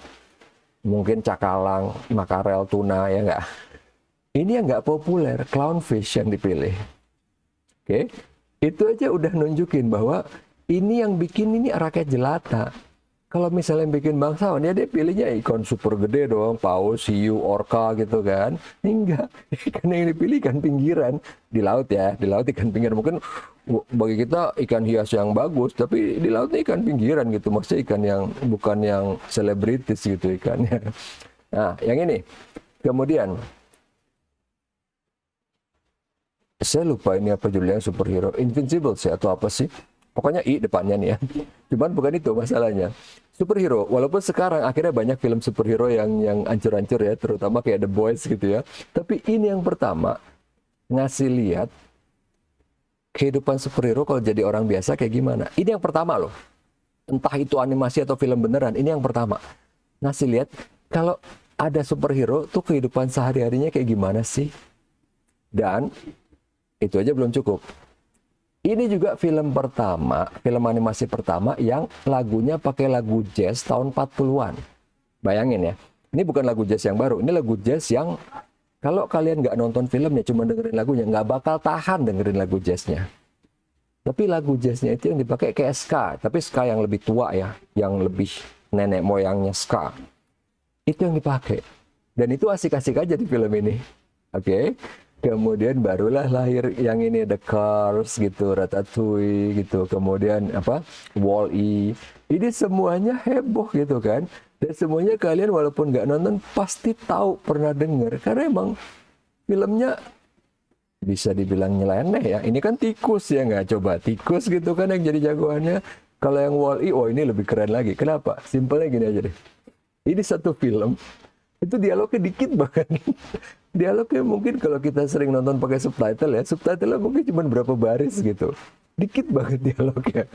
Mungkin cakalang, makarel, tuna ya nggak? Ini yang nggak populer, clownfish yang dipilih. Oke, itu aja udah nunjukin bahwa ini yang bikin ini rakyat jelata. Kalau misalnya bikin bangsawan, ya dia pilihnya ikan super gede dong, paus, hiu, orca gitu kan. Ini enggak, ikan yang dipilih ikan pinggiran. Di laut ya, di laut ikan pinggiran. Mungkin bagi kita ikan hias yang bagus, tapi di lautnya ikan pinggiran gitu. Maksudnya ikan yang bukan yang selebritis gitu ikannya. Nah, yang ini. Kemudian, saya lupa ini apa judulnya, superhero. Invincible sih atau apa sih? Pokoknya I depannya nih ya. Cuman bukan itu masalahnya. Superhero, walaupun sekarang akhirnya banyak film superhero yang ancur-ancur ya, terutama kayak The Boys gitu ya. Tapi ini yang pertama ngasih lihat kehidupan superhero kalau jadi orang biasa kayak gimana. Ini yang pertama loh. Entah itu animasi atau film beneran, ini yang pertama. Ngasih lihat kalau ada superhero tuh kehidupan sehari-harinya kayak gimana sih. Dan itu aja belum cukup. Ini juga film pertama, film animasi pertama yang lagunya pakai lagu jazz tahun 40-an. Bayangin ya, ini bukan lagu jazz yang baru, ini lagu jazz yang kalau kalian nggak nonton filmnya, cuma dengerin lagunya, nggak bakal tahan dengerin lagu jazznya. Tapi lagu jazznya itu yang dipakai kayak ska, tapi ska yang lebih tua ya, yang lebih nenek moyangnya ska. Itu yang dipakai. Dan itu asik-asik aja di film ini. Oke. Kemudian barulah lahir yang ini, The Cars gitu, Ratatouille gitu, kemudian apa, Wall-E. Ini semuanya heboh gitu kan, dan semuanya kalian walaupun nggak nonton pasti tahu, pernah dengar, karena emang filmnya bisa dibilang nyeleneh ya. Ini kan tikus ya nggak, coba tikus gitu kan yang jadi jagoannya. Kalau yang Wall-E, oh ini lebih keren lagi. Kenapa? Simpelnya gini aja deh. Ini satu film itu dialognya dikit bahkan. Dialognya mungkin kalau kita sering nonton pakai subtitle ya, subtitle mungkin cuma berapa baris gitu. Dikit banget dialognya.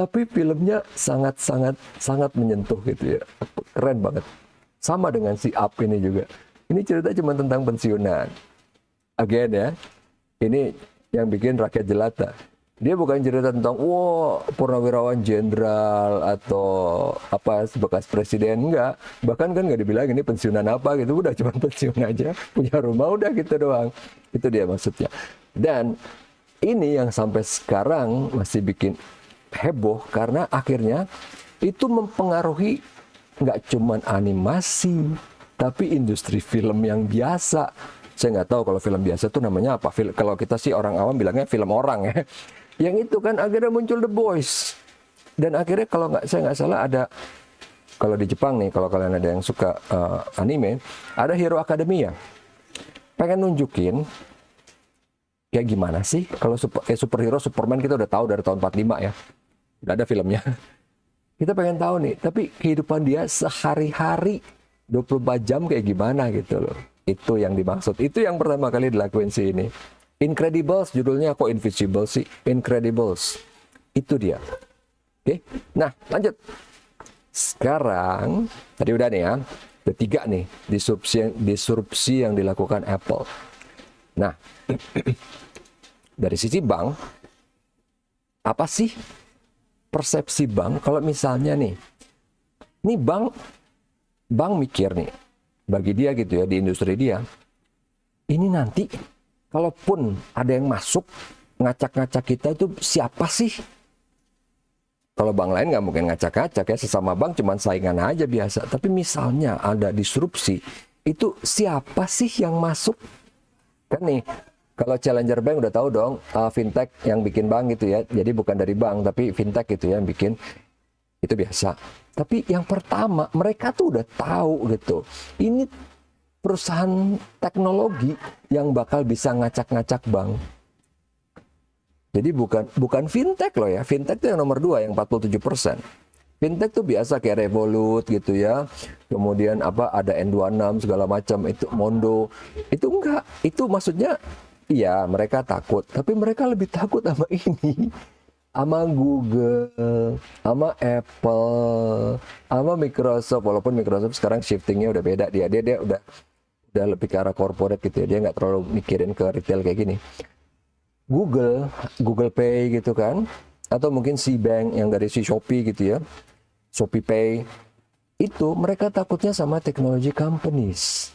Tapi filmnya sangat menyentuh gitu ya. Keren banget. Sama dengan si Up ini juga. Ini cerita cuma tentang pensiunan. Again ya, ini yang bikin rakyat jelata. Dia bukan cerita tentang purnawirawan jenderal atau apa bekas presiden, enggak. Bahkan kan nggak dibilang ini pensiunan apa gitu, udah cuma pensiun aja, punya rumah udah gitu doang. Itu dia maksudnya. Dan ini yang sampai sekarang masih bikin heboh karena akhirnya itu mempengaruhi nggak cuma animasi, tapi industri film yang biasa. Saya nggak tahu kalau film biasa itu namanya apa. Kalau kita sih orang awam bilangnya film orang ya. Yang itu kan akhirnya muncul The Boys. Dan akhirnya kalau saya nggak salah ada, kalau di Jepang nih, kalau kalian ada yang suka anime, ada Hero Academia. Pengen nunjukin kayak gimana sih kalau superhero Superman kita udah tahu dari tahun 45 ya. Udah ada filmnya. Kita pengen tahu nih, tapi kehidupan dia sehari-hari 24 jam kayak gimana gitu loh. Itu yang dimaksud. Itu yang pertama kali dilakuin sih ini. Incredibles judulnya, kok Invisible sih? Incredibles. Itu dia. Oke. Nah, lanjut. Sekarang tadi udah nih ya. Ketiga nih, disrupsi yang dilakukan Apple. Nah, dari sisi bank, apa sih persepsi bank kalau misalnya nih bank mikir nih, bagi dia gitu ya, di industri dia, ini nanti kalaupun ada yang masuk ngacak-ngacak kita itu siapa sih? Kalau bank lain nggak mungkin ngacak-ngacak ya, sesama bank cuman saingan aja biasa. Tapi misalnya ada disrupsi, itu siapa sih yang masuk? Kan nih, kalau Challenger Bank udah tahu dong, fintech yang bikin bank gitu ya. Jadi bukan dari bank, tapi fintech gitu ya yang bikin. Itu biasa. Tapi yang pertama, mereka tuh udah tahu gitu. Ini perusahaan teknologi yang bakal bisa ngacak-ngacak bank. Jadi bukan fintech loh ya. Fintech itu yang nomor 2, yang 47%. Fintech tuh biasa kayak Revolut gitu ya. Kemudian ada N26 segala macam, itu Mondo. Itu enggak. Itu maksudnya iya, mereka takut, tapi mereka lebih takut sama ini. Sama Google, sama Apple, sama Microsoft. Walaupun Microsoft sekarang shiftingnya udah beda, dia udah lebih ke arah corporate gitu ya. Dia nggak terlalu mikirin ke retail kayak gini. Google Pay gitu kan, atau mungkin Bank yang dari Shopee gitu ya, Shopee Pay, itu mereka takutnya sama technology companies.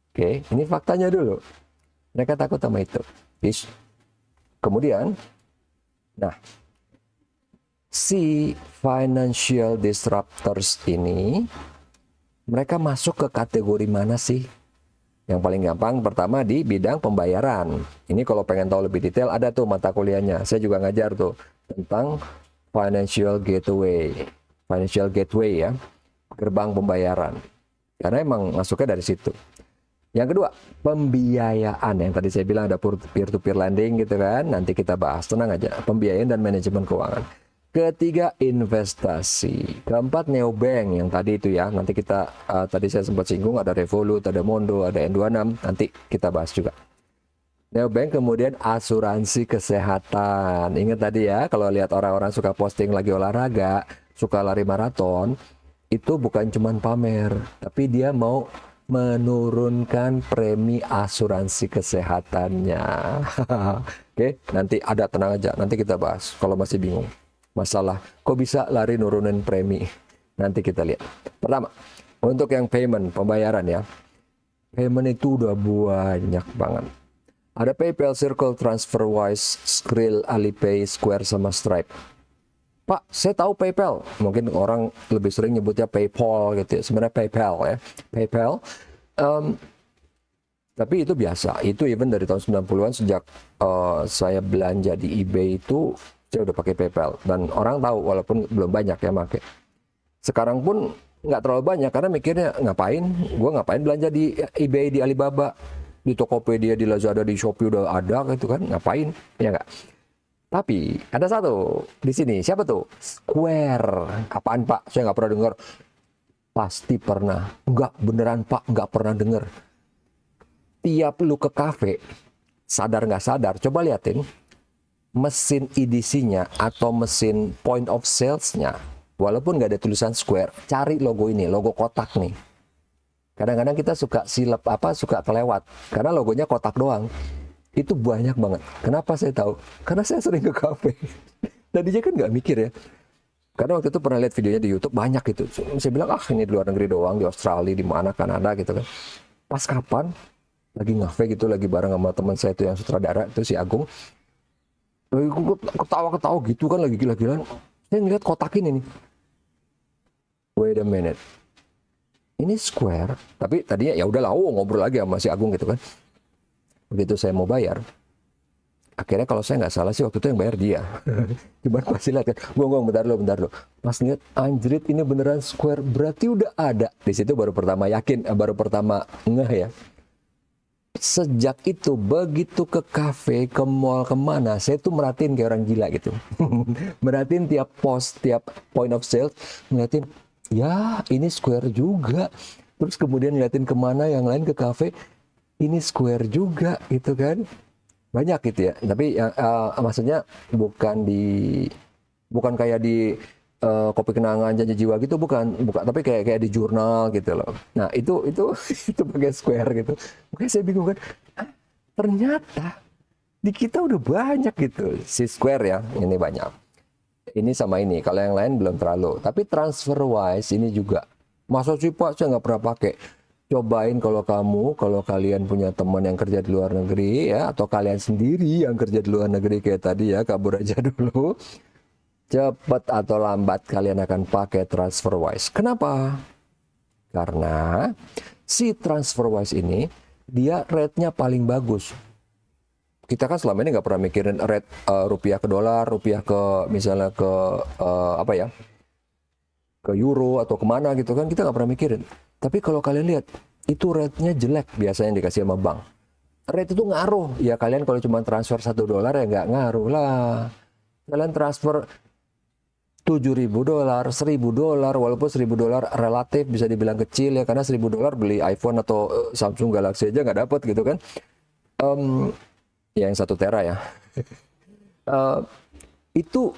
Oke, ini faktanya dulu. Mereka takut sama itu. Kemudian, nah, si financial disruptors ini, mereka masuk ke kategori mana sih? Yang paling gampang pertama di bidang pembayaran. Ini kalau pengen tahu lebih detail ada tuh mata kuliahnya. Saya juga ngajar tuh tentang financial gateway. Financial gateway ya, gerbang pembayaran. Karena emang masuknya dari situ. Yang kedua, pembiayaan. Yang tadi saya bilang ada peer-to-peer lending gitu kan. Nanti kita bahas, tenang aja. Pembiayaan dan manajemen keuangan. Ketiga, investasi. Keempat, neobank yang tadi itu ya. Nanti kita, tadi saya sempat singgung, ada Revolut, ada Mondo, ada N26. Nanti kita bahas juga. Neobank, kemudian asuransi kesehatan. Ingat tadi ya, kalau lihat orang-orang suka posting lagi olahraga, suka lari maraton, itu bukan cuma pamer, tapi dia mau menurunkan premi asuransi kesehatannya. Oke, nanti ada, tenang aja. Nanti kita bahas kalau masih bingung. Masalah kok bisa lari nurunin premi, nanti kita lihat. Pertama, untuk yang payment, pembayaran ya, payment itu udah banyak banget. Ada PayPal, Circle, TransferWise, Skrill, Alipay, Square, sama Stripe. Pak, saya tahu PayPal. Mungkin orang lebih sering nyebutnya PayPal gitu ya. Sebenarnya PayPal ya. PayPal. Tapi itu biasa. Itu even dari tahun 90-an sejak saya belanja di eBay itu, saya udah pakai PayPal. Dan orang tahu walaupun belum banyak ya pakai. Sekarang pun nggak terlalu banyak karena mikirnya ngapain? Gue ngapain belanja di eBay, di Alibaba, di Tokopedia, di Lazada, di Shopee udah ada gitu kan? Ngapain? Ya nggak? Tapi ada satu di sini. Siapa tuh? Square. Apaan Pak? Saya nggak pernah dengar. Pasti pernah. Enggak, beneran Pak, nggak pernah dengar. Tiap lu ke kafe, sadar nggak sadar, coba liatin. mesin EDC-nya atau mesin point of sales-nya, walaupun nggak ada tulisan Square, cari logo ini, logo kotak nih. Kadang-kadang kita suka silap suka kelewat karena logonya kotak doang. Itu banyak banget. Kenapa saya tahu? Karena saya sering ke kafe. Tadinya kan nggak mikir ya. Karena waktu itu pernah lihat videonya di YouTube banyak gitu. Saya bilang ini di luar negeri doang, di Australia, di mana Kanada gitu kan. Pas kapan lagi ngafe gitu, lagi bareng sama teman saya itu yang sutradara itu si Agung. Lagi ketawa-ketawa gitu kan, lagi gila-gilaan. Saya ngeliat kotak ini nih. Wait a minute. Ini Square, tapi tadinya ya udahlah, ngobrol lagi sama si Agung gitu kan. Begitu saya mau bayar, akhirnya kalau saya nggak salah sih waktu itu yang bayar dia. Cuman pasti lihat kan, gua bentar lo. Pas lihat anjrit ini beneran Square, berarti udah ada. Di situ baru pertama yakin, baru pertama ngeh ya. Sejak itu begitu ke kafe, ke mall, kemana, saya tuh merhatiin kayak orang gila gitu. Merhatiin tiap pos, tiap point of sale, ngeliatin. Ya, ini Square juga. Terus kemudian ngeliatin kemana yang lain ke kafe, ini Square juga gitu kan. Banyak gitu ya. Tapi maksudnya bukan kayak di Kopi Kenangan, Janji Jiwa gitu, bukan. Tapi kayak di jurnal gitu loh. Nah, itu itu pakai Square gitu. Makanya saya bingung kan. Ternyata di kita udah banyak gitu. Si Square ya, ini banyak. Ini sama ini, kalau yang lain belum terlalu. Tapi TransferWise ini juga. Masa sih Pak, saya nggak pernah pakai. Cobain kalau kalian punya teman yang kerja di luar negeri ya, atau kalian sendiri yang kerja di luar negeri kayak tadi ya, kabur aja dulu. Cepat atau lambat kalian akan pakai TransferWise. Kenapa? Karena si TransferWise ini, dia rate-nya paling bagus. Kita kan selama ini nggak pernah mikirin rate rupiah ke dolar, rupiah ke misalnya ke ke euro atau kemana gitu kan, kita nggak pernah mikirin. Tapi kalau kalian lihat itu rate-nya jelek biasanya dikasih sama bank. Rate itu ngaruh ya, kalian kalau cuma transfer $1 ya nggak ngaruh lah. Kalian transfer $7.000, $1.000, walaupun $1.000 relatif bisa dibilang kecil ya, karena $1.000 beli iPhone atau Samsung Galaxy aja nggak dapat gitu kan. Ya yang 1 tera ya. Itu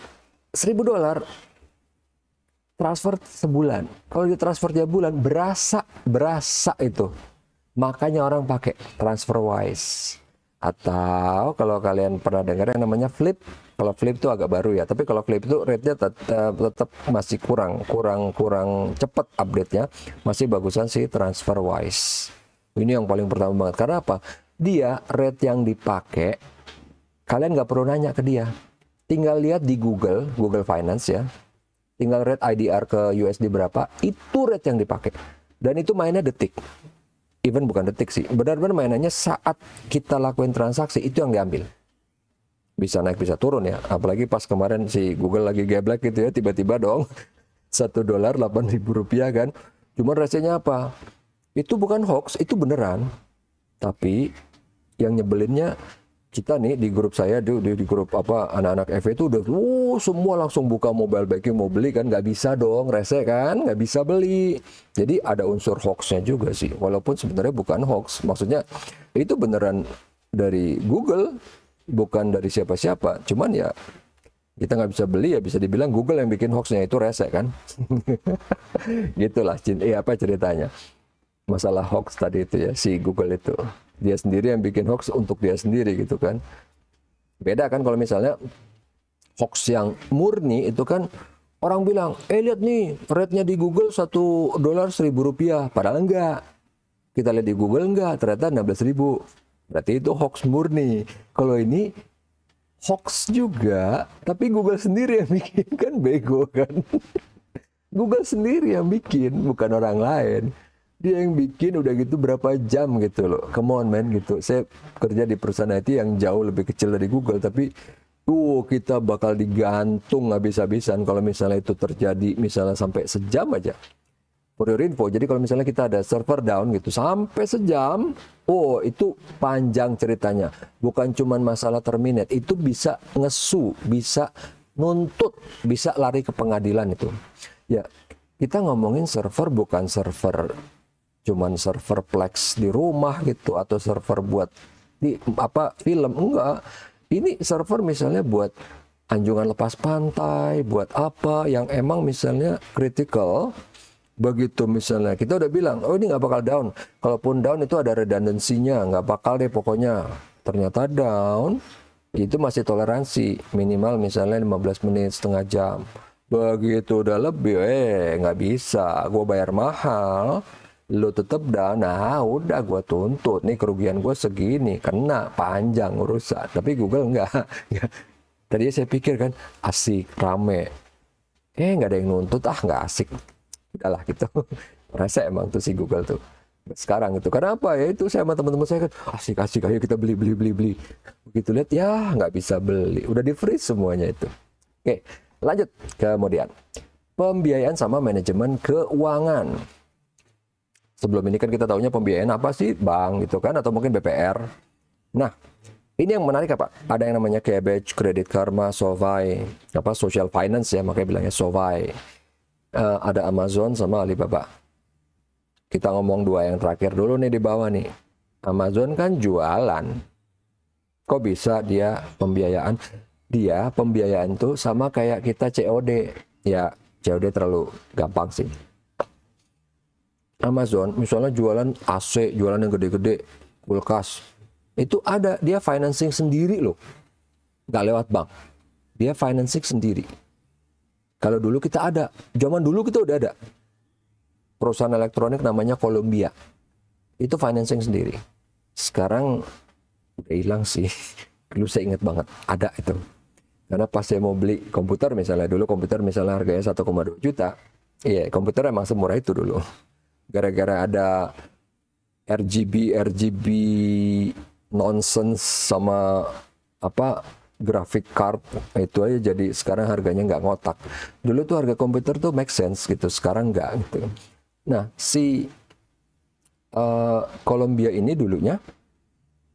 $1.000 transfer sebulan. Kalau di transfer tiap bulan berasa itu. Makanya orang pakai TransferWise. Atau kalau kalian pernah dengar yang namanya Flip. Kalau Flip itu agak baru ya, tapi kalau Flip itu rate-nya tetap masih kurang cepat update-nya. Masih bagusan sih TransferWise. Ini yang paling pertama banget. Karena apa? Dia rate yang dipakai, kalian nggak perlu nanya ke dia. Tinggal lihat di Google Finance ya. Tinggal rate IDR ke USD berapa, itu rate yang dipakai. Dan itu mainnya detik. Even bukan detik sih. Benar-benar mainannya saat kita lakuin transaksi, itu yang diambil. Bisa naik, bisa turun ya. Apalagi pas kemarin si Google lagi geblek gitu ya, tiba-tiba dong $1 $8.000 kan. Cuma rasanya apa? Itu bukan hoax, itu beneran. Tapi yang nyebelinnya kita nih di grup saya di grup anak-anak FE itu udah semua langsung buka mobile banking mau beli kan, nggak bisa dong, rese kan, nggak bisa beli. Jadi ada unsur hoaxnya juga sih, walaupun sebenarnya bukan hoax, maksudnya itu beneran dari Google, bukan dari siapa-siapa. Cuman ya kita nggak bisa beli ya, bisa dibilang Google yang bikin hoaxnya, itu rese kan. Gitulah ceritanya. Masalah hoax tadi itu ya, si Google itu dia sendiri yang bikin hoax untuk dia sendiri gitu kan. Beda kan kalau misalnya hoax yang murni itu kan orang bilang, lihat nih rate-nya di Google $1 $1.000, padahal enggak. Kita lihat di Google enggak, ternyata 16.000. Berarti itu hoax murni. Kalau ini hoax juga, tapi Google sendiri yang bikin, kan bego kan. Google sendiri yang bikin, bukan orang lain. Dia yang bikin, udah gitu berapa jam gitu loh. Come on man gitu. Saya kerja di perusahaan IT yang jauh lebih kecil dari Google, tapi kita bakal digantung habis-habisan kalau misalnya itu terjadi misalnya sampai sejam aja. For your info, jadi kalau misalnya kita ada server down gitu sampai sejam, itu panjang ceritanya. Bukan cuma masalah terminate, itu bisa ngesu, bisa nuntut, bisa lari ke pengadilan itu. Ya, kita ngomongin server bukan server cuman server Plex di rumah gitu atau server buat di film, enggak. Ini server misalnya buat anjungan lepas pantai, buat apa yang emang misalnya kritikal. Begitu misalnya kita udah bilang, oh ini nggak bakal down. Kalaupun down itu ada redundancy-nya, nggak bakal deh pokoknya. Ternyata down, itu masih toleransi. Minimal misalnya 15 menit, setengah jam. Begitu udah lebih, nggak bisa. Gue bayar mahal, lu tetep down. Nah udah gue tuntut. Nih kerugian gue segini, kena panjang urusan. Tapi Google nggak. Tadi saya pikir kan, asik, rame. Nggak ada yang nuntut, nggak asik. Udahlah gitu. Rasa emang tuh si Google tuh sekarang itu karena apa ya, itu saya sama teman-teman saya kan asik ayo kita beli. Begitu lihat ya nggak bisa beli, udah di freeze semuanya itu. Oke, lanjut kemudian pembiayaan sama manajemen keuangan. Sebelum ini kan kita taunya pembiayaan apa sih, bank gitu kan, atau mungkin BPR. Nah ini yang menarik apa, ada yang namanya Kabbage, Credit Karma, SoFi, apa social finance ya, makanya bilangnya SoFi. Ada Amazon sama Alibaba. Kita ngomong dua yang terakhir dulu nih di bawah nih. Amazon kan jualan. Kok bisa dia pembiayaan? Dia pembiayaan tuh sama kayak kita COD. Ya, COD terlalu gampang sih. Amazon misalnya jualan AC, jualan yang gede-gede, kulkas. Itu ada, dia financing sendiri loh. Nggak lewat bank. Dia financing sendiri. Kalau dulu kita ada, zaman dulu kita udah ada. Perusahaan elektronik namanya Columbia. Itu financing sendiri. Sekarang udah hilang sih. Dulu saya ingat banget, ada itu. Karena pas saya mau beli komputer misalnya, dulu komputer misalnya harganya 1,2 juta. Iya, komputer emang semurah itu dulu. Gara-gara ada RGB nonsense sama apa graphic card itu aja jadi sekarang harganya nggak ngotak. Dulu tuh harga komputer tuh make sense gitu, sekarang nggak gitu. Nah si Columbia ini dulunya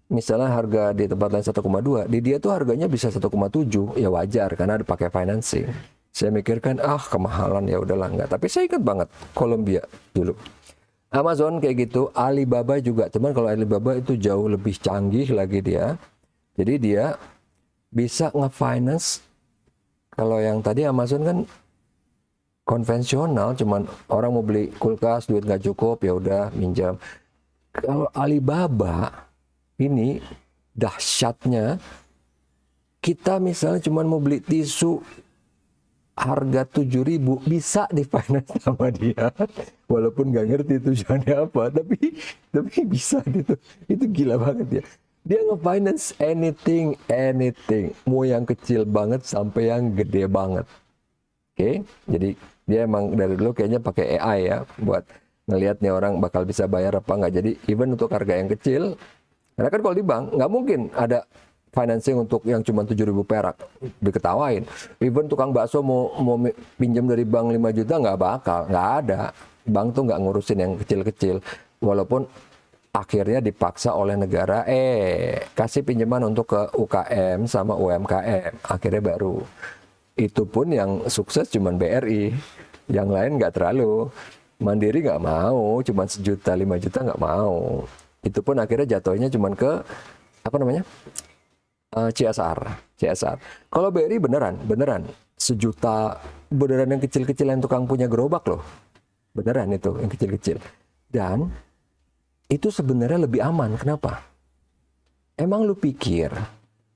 misalnya harga di tempat lain 1,2, di dia tuh harganya bisa 1,7, ya wajar karena ada pakai financing. Saya mikirkan kemahalan, ya udahlah nggak. Tapi saya ingat banget Columbia dulu. Amazon kayak gitu, Alibaba juga. Teman kalau Alibaba itu jauh lebih canggih lagi dia. Jadi dia bisa nge-finance. Kalau yang tadi Amazon kan konvensional, cuman orang mau beli kulkas, duit nggak cukup, ya udah minjam. Kalau Alibaba ini dahsyatnya, kita misalnya cuman mau beli tisu harga 7.000 bisa di-finance sama dia, walaupun nggak ngerti tujuannya apa, tapi bisa gitu. Itu gila banget ya. Dia nge-finance anything, mau yang kecil banget sampai yang gede banget. Oke, jadi dia emang dari dulu kayaknya pakai AI ya, buat ngelihat nih orang bakal bisa bayar apa nggak. Jadi even untuk harga yang kecil, karena kan kalau di bank nggak mungkin ada financing untuk yang cuma 7.000 perak, diketawain. Even tukang bakso mau pinjam dari bank 5 juta nggak bakal, nggak ada. Bank tuh nggak ngurusin yang kecil-kecil, walaupun akhirnya dipaksa oleh negara, kasih pinjaman untuk ke UKM sama UMKM. Akhirnya baru. Itu pun yang sukses cuman BRI. Yang lain nggak terlalu. Mandiri nggak mau, cuman 1 juta, 5 juta nggak mau. Itu pun akhirnya jatuhnya cuman ke, apa namanya? CSR. Kalau BRI beneran. 1 juta, beneran yang kecil-kecil yang tukang punya gerobak loh. Beneran itu, yang kecil-kecil. Dan itu sebenarnya lebih aman. Kenapa? Emang lu pikir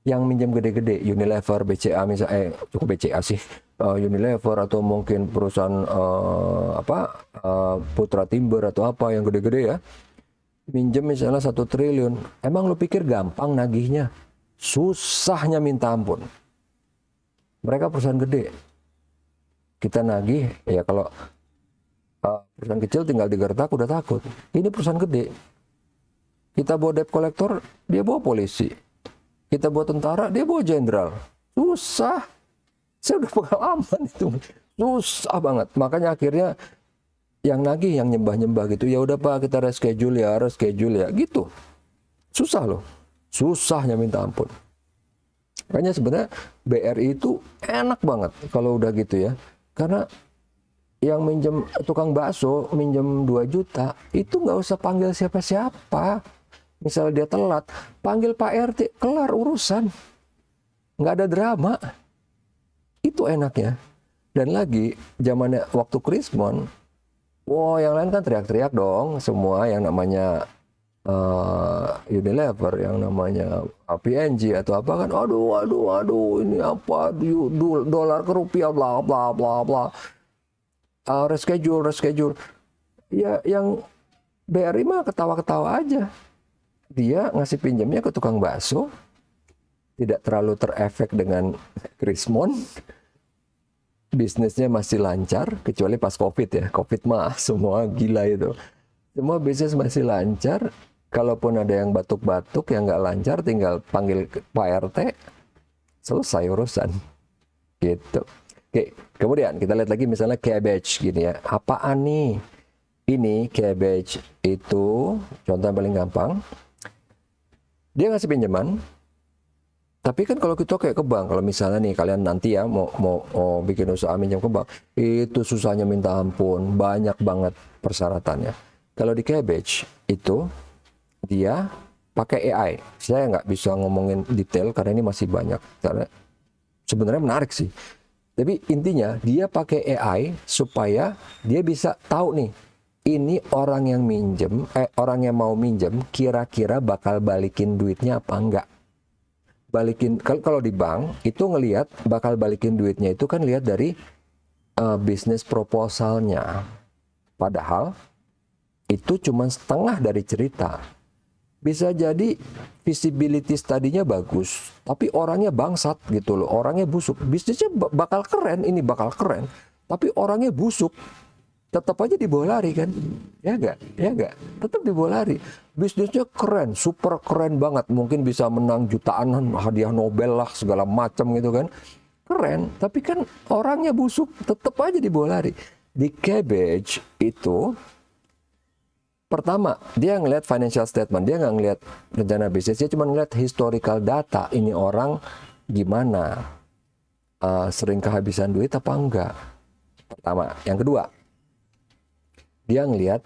yang minjam gede-gede, Unilever, BCA misalnya, cukup BCA sih, Unilever atau mungkin perusahaan Putra Timber atau apa yang gede-gede ya, minjem misalnya 1 triliun, emang lu pikir gampang nagihnya? Susahnya minta ampun. Mereka perusahaan gede, kita nagih ya kalau perusahaan kecil tinggal digertak udah takut. Ini perusahaan gede. Kita bawa debt collector, dia bawa polisi. Kita bawa tentara, dia bawa jenderal. Susah. Saya udah pengalaman itu. Susah banget. Makanya akhirnya yang nagih yang nyembah-nyembah gitu. Ya udah Pak, kita reschedule ya gitu. Susah loh. Susahnya minta ampun. Makanya sebenarnya BRI itu enak banget kalau udah gitu ya. Karena yang minjem tukang bakso, minjem 2 juta, itu nggak usah panggil siapa-siapa. Misalnya dia telat, panggil Pak RT, kelar urusan. nggak ada drama. Itu enaknya. Dan lagi zamannya waktu Krismon, wah yang lain kan teriak-teriak dong, semua yang namanya Unilever, yang namanya PNG atau apa kan, aduh, ini apa, dolar ke rupiah, bla bla bla bla, reschedule. Ya yang BRI mah ketawa-ketawa aja. Dia ngasih pinjamnya ke tukang bakso, tidak terlalu terefek dengan Krismon, bisnisnya masih lancar, kecuali pas COVID ya. COVID mah semua gila itu. Semua bisnis masih lancar. Kalaupun ada yang batuk-batuk, yang nggak lancar, tinggal panggil Pak RT, selesai urusan. Gitu. Oke, kemudian kita lihat lagi misalnya cabbage gini ya. Apaan nih? Ini cabbage itu, contoh yang paling gampang. Dia ngasih pinjaman, tapi kan kalau kita kayak ke bank, kalau misalnya nih kalian nanti ya mau bikin usaha minjam ke bank, itu susahnya minta ampun, banyak banget persyaratannya. Kalau di cabbage itu dia pakai AI. Saya nggak bisa ngomongin detail karena ini masih banyak. Karena sebenarnya menarik sih. Tapi intinya dia pakai AI supaya dia bisa tahu nih, ini orang yang orang yang mau minjem kira-kira bakal balikin duitnya apa enggak. Balikin kalau di bank itu ngelihat bakal balikin duitnya itu kan lihat dari bisnis proposalnya. Padahal itu cuma setengah dari cerita. Bisa jadi visibility study-nya bagus, tapi orangnya bangsat gitu loh, orangnya busuk. Bisnisnya bakal keren, ini bakal keren, tapi orangnya busuk. Tetap aja dibawa lari kan, ya enggak, tetap dibawa lari. Bisnisnya keren, super keren banget, mungkin bisa menang jutaan, hadiah Nobel lah segala macam gitu kan, keren. Tapi kan orangnya busuk, tetap aja dibawa lari. Di cabbage itu, pertama dia ngelihat financial statement, dia nggak ngelihat rencana bisnis, dia cuma ngelihat historical data. Ini orang gimana, sering kehabisan duit apa enggak. Pertama, yang kedua. Dia ngelihat,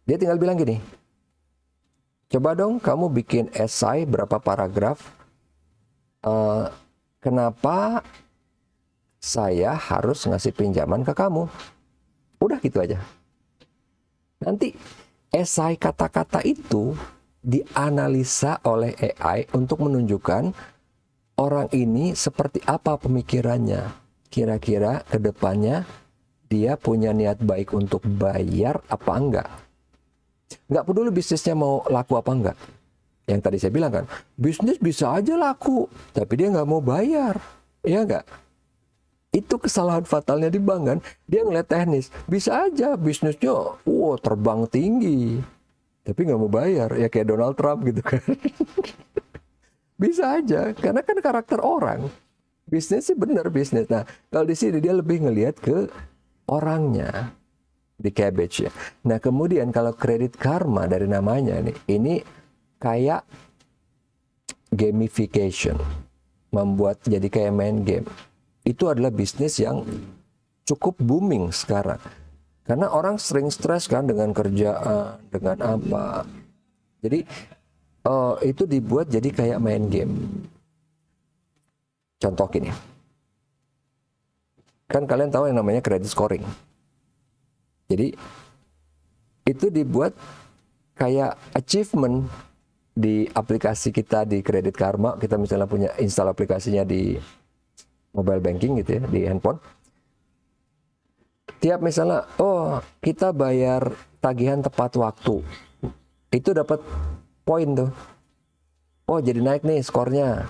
dia tinggal bilang gini, coba dong kamu bikin esai berapa paragraf, kenapa saya harus ngasih pinjaman ke kamu. Udah gitu aja. Nanti esai kata-kata itu dianalisa oleh AI untuk menunjukkan orang ini seperti apa pemikirannya. Kira-kira ke depannya dia punya niat baik untuk bayar apa enggak. Nggak peduli bisnisnya mau laku apa enggak. Yang tadi saya bilang kan, bisnis bisa aja laku, tapi dia nggak mau bayar. Iya enggak? Itu kesalahan fatalnya di bank kan. Dia ngeliat teknis, bisa aja bisnisnya terbang tinggi, tapi nggak mau bayar. Ya kayak Donald Trump gitu kan. Bisa aja, karena kan karakter orang. Bisnis sih bener bisnis. Nah, kalau di sini dia lebih ngelihat ke orangnya di cabbage ya. Nah kemudian kalau Credit Karma dari namanya nih, ini kayak gamification, membuat jadi kayak main game. Itu adalah bisnis yang cukup booming sekarang. Karena orang sering stres kan dengan kerjaan, dengan apa. Jadi itu dibuat jadi kayak main game. Contoh gini. Kan kalian tahu yang namanya credit scoring. Jadi itu dibuat kayak achievement di aplikasi kita di Credit Karma. Kita misalnya punya install aplikasinya di mobile banking gitu ya, di handphone. Tiap misalnya, kita bayar tagihan tepat waktu, itu dapat poin tuh. Jadi naik nih skornya.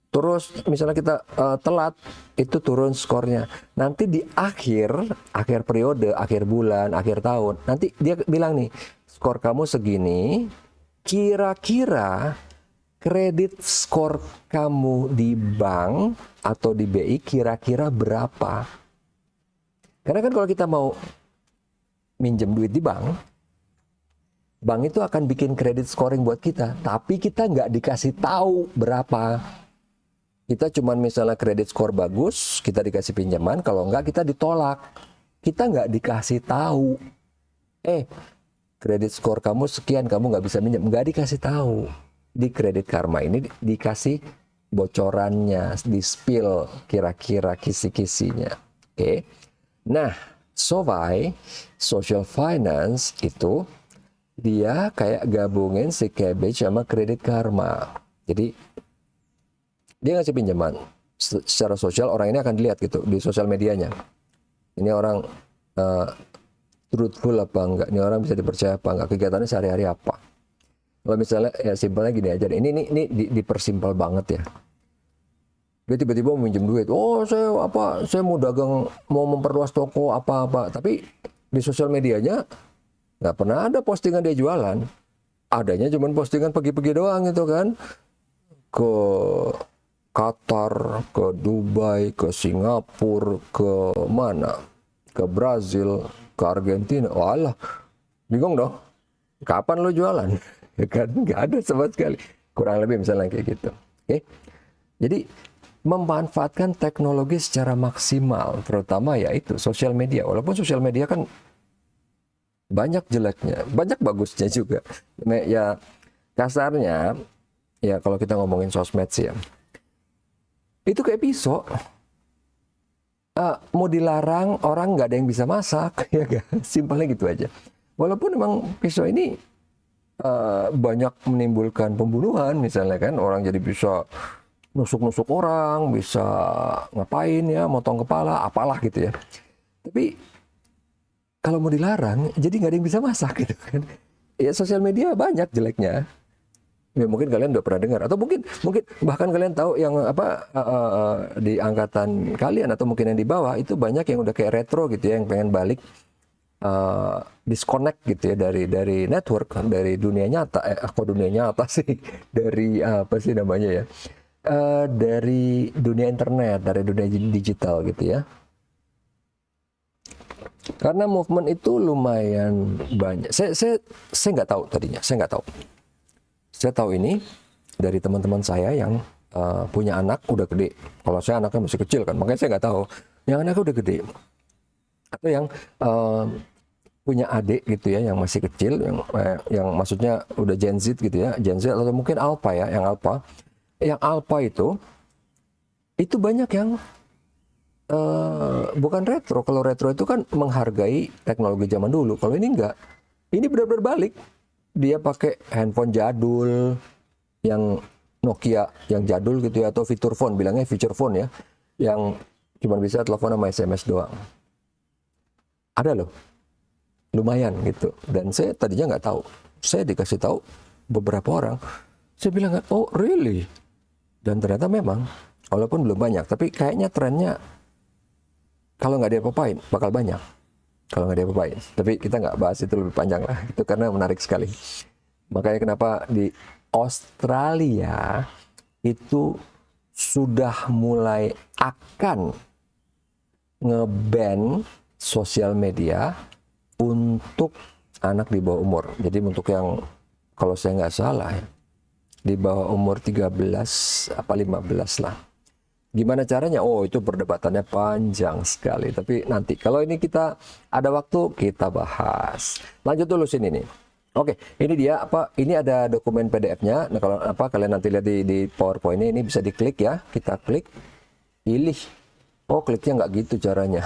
Terus misalnya kita telat, itu turun skornya. Nanti di akhir periode, akhir bulan, akhir tahun, nanti dia bilang nih, skor kamu segini, kira-kira kredit skor kamu di bank atau di BI kira-kira berapa? Karena kan kalau kita mau minjem duit di bank itu akan bikin kredit scoring buat kita, tapi kita nggak dikasih tahu berapa. Kita cuman misalnya kredit skor bagus, kita dikasih pinjaman, kalau enggak kita ditolak. Kita nggak dikasih tahu. Kredit skor kamu sekian, kamu nggak bisa minjem. Nggak dikasih tahu. Di Credit Karma ini dikasih bocorannya, di-spill kira-kira kisi-kisinya. Oke. Nah, SOFI, Social Finance itu dia kayak gabungin si Kabbage sama Kredit Karma. Jadi dia ngasih pinjaman secara sosial, orang ini akan dilihat gitu di sosial medianya. Ini orang truthful apa enggak? Ini orang bisa dipercaya apa enggak? Kegiatannya sehari-hari apa? Kalau misalnya ya simpelnya gini aja. Ini dipersimpel banget ya. Dia tiba-tiba mau minjem duit. Oh, saya mau dagang, mau memperluas toko apa-apa. Tapi di sosial medianya nggak pernah ada postingan dia jualan. Adanya cuma postingan pergi-pergi doang gitu kan. Ke Qatar, ke Dubai, ke Singapura, ke mana? Ke Brazil, ke Argentina. Walah, bingung dong. Kapan lo jualan? Ya kan nggak ada sama sekali. Kurang lebih misalnya kayak gitu. Oke. Jadi memanfaatkan teknologi secara maksimal, terutama yaitu sosial media. Walaupun sosial media kan banyak jeleknya, banyak bagusnya juga. Ya kasarnya, ya kalau kita ngomongin sosmed sih ya, itu kayak pisau. Mau dilarang orang nggak ada yang bisa masak, ya kan? Simpelnya gitu aja. Walaupun memang pisau ini banyak menimbulkan pembunuhan, misalnya kan, orang jadi bisa nusuk-nusuk orang, bisa ngapain ya, motong kepala, apalah gitu ya. Tapi kalau mau dilarang, jadi nggak ada yang bisa masak gitu kan. Ya sosial media banyak jeleknya. Ya mungkin kalian udah pernah dengar, atau mungkin bahkan kalian tahu yang apa di angkatan kalian atau mungkin yang di bawah itu banyak yang udah kayak retro gitu ya, yang pengen balik disconnect gitu ya dari network, dari dunia nyata. Kok dunia nyata sih? Dari apa sih namanya ya? Dari dunia internet, dari dunia digital gitu ya. Karena movement itu lumayan banyak. Saya nggak tahu tadinya, saya nggak tahu. Saya tahu ini dari teman-teman saya yang punya anak udah gede. Kalau saya anaknya masih kecil kan, makanya saya nggak tahu. Yang anaknya udah gede, atau yang punya adik gitu ya, yang masih kecil, yang maksudnya udah Gen Z gitu ya, Gen Z atau mungkin Alpha ya, yang Alpha itu banyak yang bukan retro. Kalau retro itu kan menghargai teknologi zaman dulu. Kalau ini enggak. Ini benar-benar balik. Dia pakai handphone jadul yang Nokia yang jadul gitu ya, atau fitur phone, bilangnya feature phone ya, yang cuma bisa telepon sama SMS doang. Ada loh. Lumayan gitu. Dan saya tadinya nggak tahu. Saya dikasih tahu beberapa orang. Saya bilang, "Oh, really?" Dan ternyata memang, walaupun belum banyak, tapi kayaknya trennya kalau nggak diapa-apain, bakal banyak. Kalau nggak diapa-apain. Tapi kita nggak bahas itu lebih panjang lah. Itu karena menarik sekali. Makanya kenapa di Australia itu sudah mulai akan nge-ban sosial media untuk anak di bawah umur. Jadi untuk yang, kalau saya nggak salah ya, di bawah umur 13 apa 15 lah. Gimana caranya? Oh, itu perdebatannya panjang sekali. Tapi nanti kalau ini kita ada waktu kita bahas. Lanjut dulu sini nih. Oke, ini dia apa? Ini ada dokumen PDF-nya. Nah, kalau apa kalian nanti lihat di PowerPoint ini bisa diklik ya. Kita klik, pilih. Oh, kliknya nggak gitu caranya.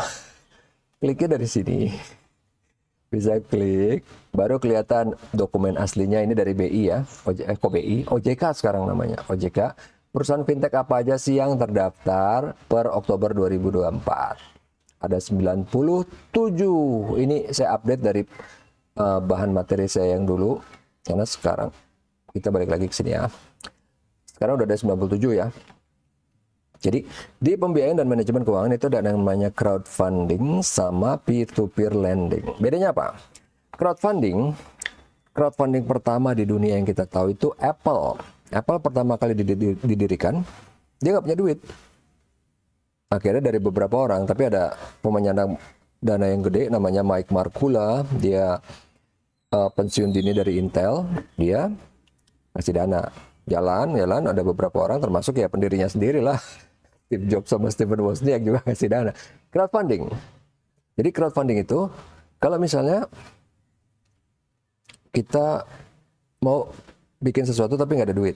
Kliknya dari sini. Bisa klik, baru kelihatan dokumen aslinya. Ini dari BI ya, OJK sekarang namanya, OJK. Perusahaan fintech apa aja sih yang terdaftar per Oktober 2024? Ada 97. Ini saya update dari bahan materi saya yang dulu, karena sekarang kita balik lagi ke sini ya. Sekarang udah ada 97 ya. Jadi di pembiayaan dan manajemen keuangan itu ada yang namanya crowdfunding sama peer-to-peer lending. Bedanya apa? Crowdfunding pertama di dunia yang kita tahu itu Apple. Apple pertama kali didirikan, dia nggak punya duit. Akhirnya dari beberapa orang, tapi ada pemenyandang dana yang gede namanya Mike Markula. Dia pensiun dini dari Intel, dia kasih dana. Jalan, ada beberapa orang termasuk ya pendirinya sendiri lah. Steve Jobs sama Stephen Wozniak juga kasih dana. Crowdfunding. Jadi crowdfunding itu kalau misalnya kita mau bikin sesuatu tapi nggak ada duit,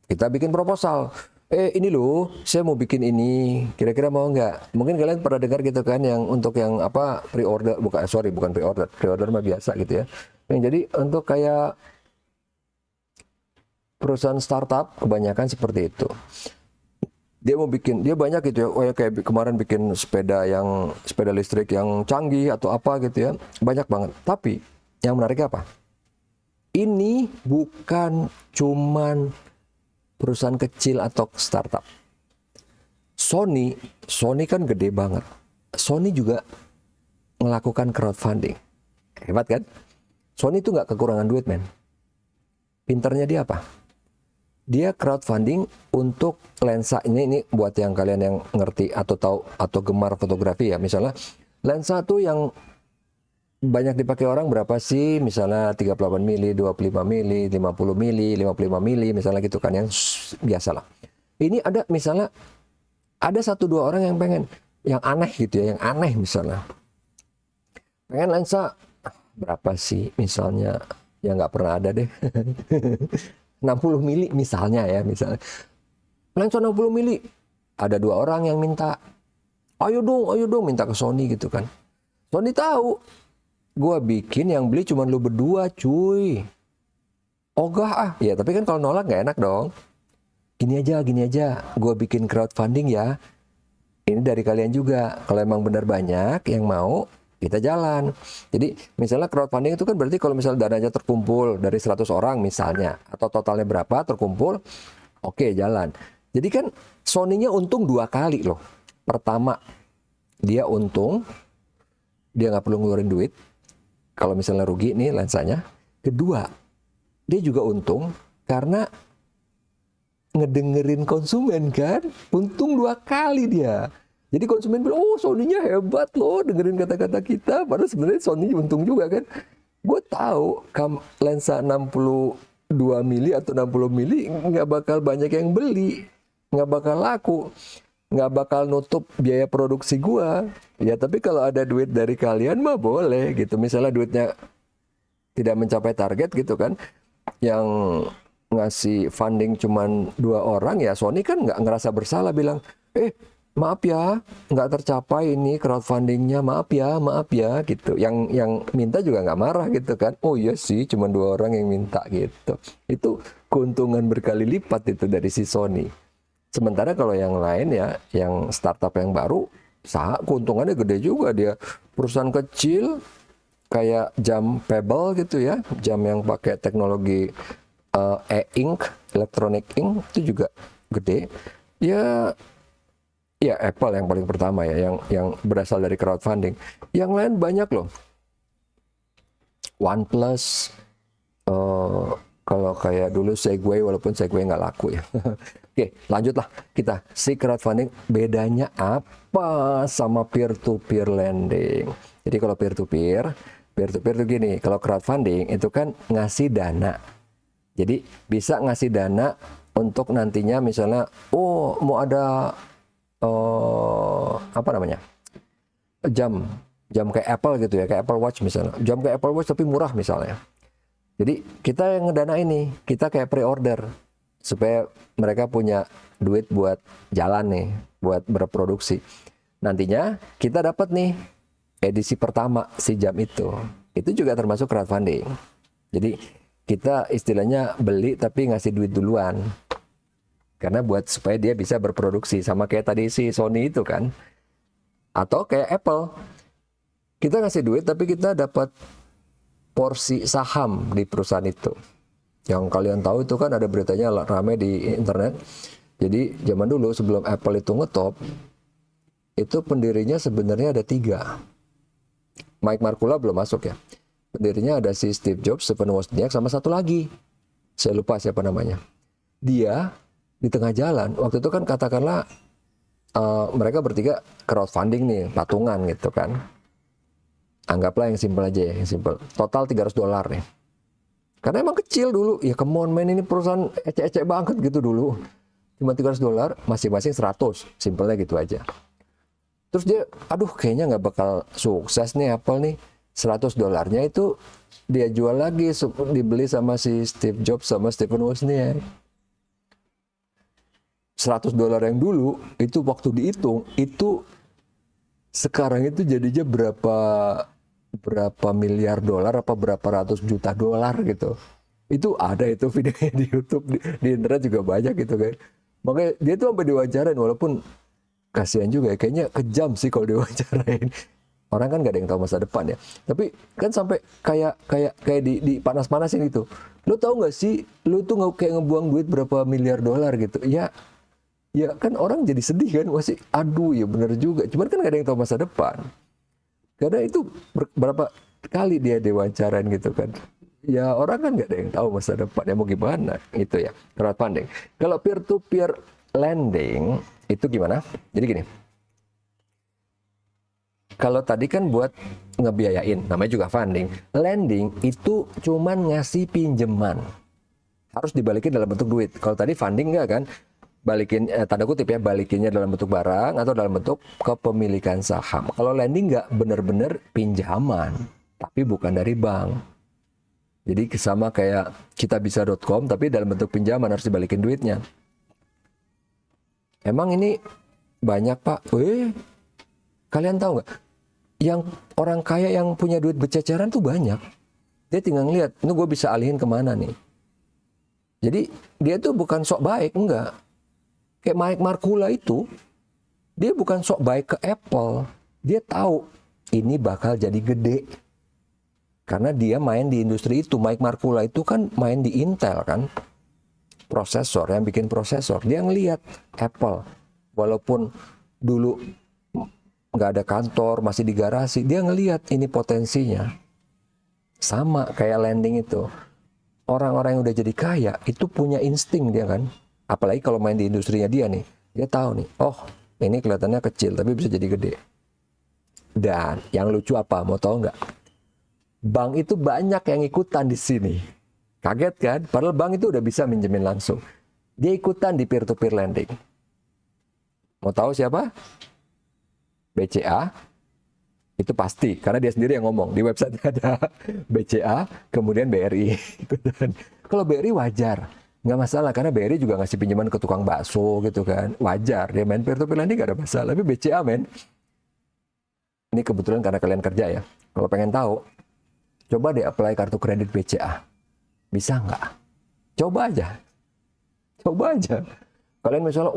kita bikin proposal. Ini loh, saya mau bikin ini, kira-kira mau nggak? Mungkin kalian pernah dengar gitu kan, yang untuk yang apa pre-order, bukan pre-order, pre-order mah biasa gitu ya. Yang jadi untuk kayak perusahaan startup kebanyakan seperti itu. Dia mau bikin, dia banyak gitu ya, oh ya kayak kemarin bikin sepeda listrik yang canggih atau apa gitu ya, banyak banget. Tapi yang menarik apa? Ini bukan cuman perusahaan kecil atau startup. Sony kan gede banget. Sony juga melakukan crowdfunding. Hebat kan? Sony itu nggak kekurangan duit, men. Pinternya dia apa? Dia crowdfunding untuk lensa ini buat yang kalian yang ngerti atau tahu atau gemar fotografi ya. Misalnya lensa tuh yang banyak dipakai orang berapa sih? Misalnya 38 mili, 25 mili, 50 mili, 55 mili, misalnya gitu kan, yang biasa lah. Ini ada misalnya ada 1-2 orang yang pengen yang aneh gitu ya, yang aneh misalnya. Pengen lensa berapa sih misalnya, ya nggak pernah ada deh. 60 mili misalnya ya, misalnya. Lensa 60 mili. Ada 2 orang yang minta. Ayo dong minta ke Sony gitu kan. Sony tahu gua bikin yang beli cuma lu berdua, cuy. Ogah ah. Ya, tapi kan kalau nolak nggak enak dong. Gini aja. Gua bikin crowdfunding ya. Ini dari kalian juga. Kalau emang benar banyak yang mau, kita jalan. Jadi misalnya crowdfunding itu kan berarti kalau misalnya dananya terkumpul dari 100 orang misalnya, atau totalnya berapa terkumpul, oke, jalan. Jadi kan Sony-nya untung 2 kali loh. Pertama, dia untung, dia nggak perlu ngeluarin duit kalau misalnya rugi nih lensanya. Kedua, dia juga untung karena ngedengerin konsumen kan, untung 2 kali dia. Jadi konsumen bilang, oh Sony-nya hebat loh, dengerin kata-kata kita. Padahal sebenarnya Sony untung juga kan. Gue tahu lensa 62 mili atau 60 mili nggak bakal banyak yang beli, nggak bakal laku, nggak bakal nutup biaya produksi gue. Ya tapi kalau ada duit dari kalian mah boleh gitu. Misalnya duitnya tidak mencapai target gitu kan, yang ngasih funding cuman 2 orang, ya Sony kan nggak ngerasa bersalah bilang, maaf ya, nggak tercapai ini crowdfundingnya, maaf ya gitu. Yang minta juga nggak marah gitu kan. Oh iya sih, cuma 2 orang yang minta gitu. Itu keuntungan berkali lipat itu dari si Sony. Sementara kalau yang lain ya, yang startup yang baru, keuntungannya gede juga. Dia perusahaan kecil kayak jam Pebble gitu ya, jam yang pakai teknologi e-ink, electronic ink, itu juga gede. Ya Apple yang paling pertama ya, yang berasal dari crowdfunding. Yang lain banyak loh. OnePlus, kalau kayak dulu Segway, walaupun Segway nggak laku ya. Oke, lanjutlah kita. Si crowdfunding bedanya apa sama peer-to-peer lending? Jadi kalau peer-to-peer tuh gini, kalau crowdfunding itu kan ngasih dana. Jadi bisa ngasih dana untuk nantinya misalnya, oh mau ada apa namanya, jam kayak Apple gitu ya, kayak Apple Watch misalnya, jam kayak Apple Watch tapi murah misalnya. Jadi kita yang ngedana ini, kita kayak pre-order supaya mereka punya duit buat jalan nih, buat berproduksi. Nantinya kita dapat nih edisi pertama si jam itu juga termasuk crowdfunding. Jadi kita istilahnya beli tapi ngasih duit duluan. Karena buat supaya dia bisa berproduksi, sama kayak tadi si Sony itu kan. Atau kayak Apple. Kita ngasih duit tapi kita dapat porsi saham di perusahaan itu. Yang kalian tahu itu kan ada beritanya rame di internet. Jadi zaman dulu sebelum Apple itu ngetop, itu pendirinya sebenarnya ada 3. Mike Markula belum masuk ya. Pendirinya ada si Steve Jobs, Stephen Wozniak, sama satu lagi. Saya lupa siapa namanya. Dia di tengah jalan, waktu itu kan katakanlah mereka bertiga crowdfunding nih, patungan gitu kan. Anggaplah yang simpel aja ya, yang simpel. Total $300 nih. Karena emang kecil dulu, ya come on man, ini perusahaan ecek-ecek banget gitu dulu. Cuma $300, masing-masing 100, simpelnya gitu aja. Terus dia, aduh kayaknya nggak bakal sukses nih Apple nih. $100-nya itu dia jual lagi, dibeli sama si Steve Jobs sama Stephen Wozniak. $100 yang dulu itu waktu dihitung itu sekarang itu jadinya berapa miliar dolar apa berapa ratus juta dolar gitu. Itu ada itu videonya di YouTube, di internet juga banyak gitu kan. Makanya dia tuh sampai diwawancarain, walaupun kasihan juga ya, kayaknya kejam sih kalau diwawancarain. Orang kan gak ada yang tahu masa depan ya. Tapi kan sampai kayak di panas-panasin gitu. Lu tahu nggak sih, lu tuh nggak kayak ngebuang duit berapa miliar dolar gitu. Ya kan orang jadi sedih kan, masih aduh ya bener juga. Cuman kan gak ada yang tahu masa depan. Karena itu berapa kali dia diwawancarain gitu kan. Ya orang kan gak ada yang tahu masa depan, ya mau gimana gitu ya. Crowdfunding. Kalau peer-to-peer lending itu gimana? Jadi gini. Kalau tadi kan buat ngebiayain, namanya juga funding. Lending itu cuman ngasih pinjeman. Harus dibalikin dalam bentuk duit. Kalau tadi funding enggak kan? Balikin, tanda kutip ya, balikinnya dalam bentuk barang atau dalam bentuk kepemilikan saham. Kalau lending enggak, bener-bener pinjaman. Tapi bukan dari bank. Jadi sama kayak kitabisa.com, tapi dalam bentuk pinjaman harus dibalikin duitnya. Emang ini banyak Pak? Kalian tahu nggak? Yang orang kaya yang punya duit berceceran tuh banyak. Dia tinggal ngeliat, ini gue bisa alihin kemana nih. Jadi dia tuh bukan sok baik, enggak. Kayak Mike Markula itu, dia bukan sok baik ke Apple. Dia tahu ini bakal jadi gede. Karena dia main di industri itu. Mike Markula itu kan main di Intel kan. Prosesor, yang bikin prosesor. Dia ngeliat Apple. Walaupun dulu nggak ada kantor, masih di garasi, dia ngelihat ini potensinya. Sama kayak lending itu. Orang-orang yang udah jadi kaya, itu punya insting dia kan. Apalagi kalau main di industrinya dia nih. Dia tahu nih, oh ini kelihatannya kecil, tapi bisa jadi gede. Dan yang lucu apa, mau tahu nggak? Bank itu banyak yang ikutan di sini. Kaget kan? Padahal bank itu udah bisa minjemin langsung. Dia ikutan di peer-to-peer lending. Mau tahu siapa? BCA, itu pasti, karena dia sendiri yang ngomong, di website ada BCA, kemudian BRI. Kalau BRI wajar, nggak masalah, karena BRI juga ngasih pinjaman ke tukang bakso gitu kan, wajar, dia main peer-to-peer lending nggak ada masalah, tapi BCA ini kebetulan karena kalian kerja ya, kalau pengen tahu, coba deh apply kartu kredit BCA, bisa nggak? Coba aja, kalian misalnya,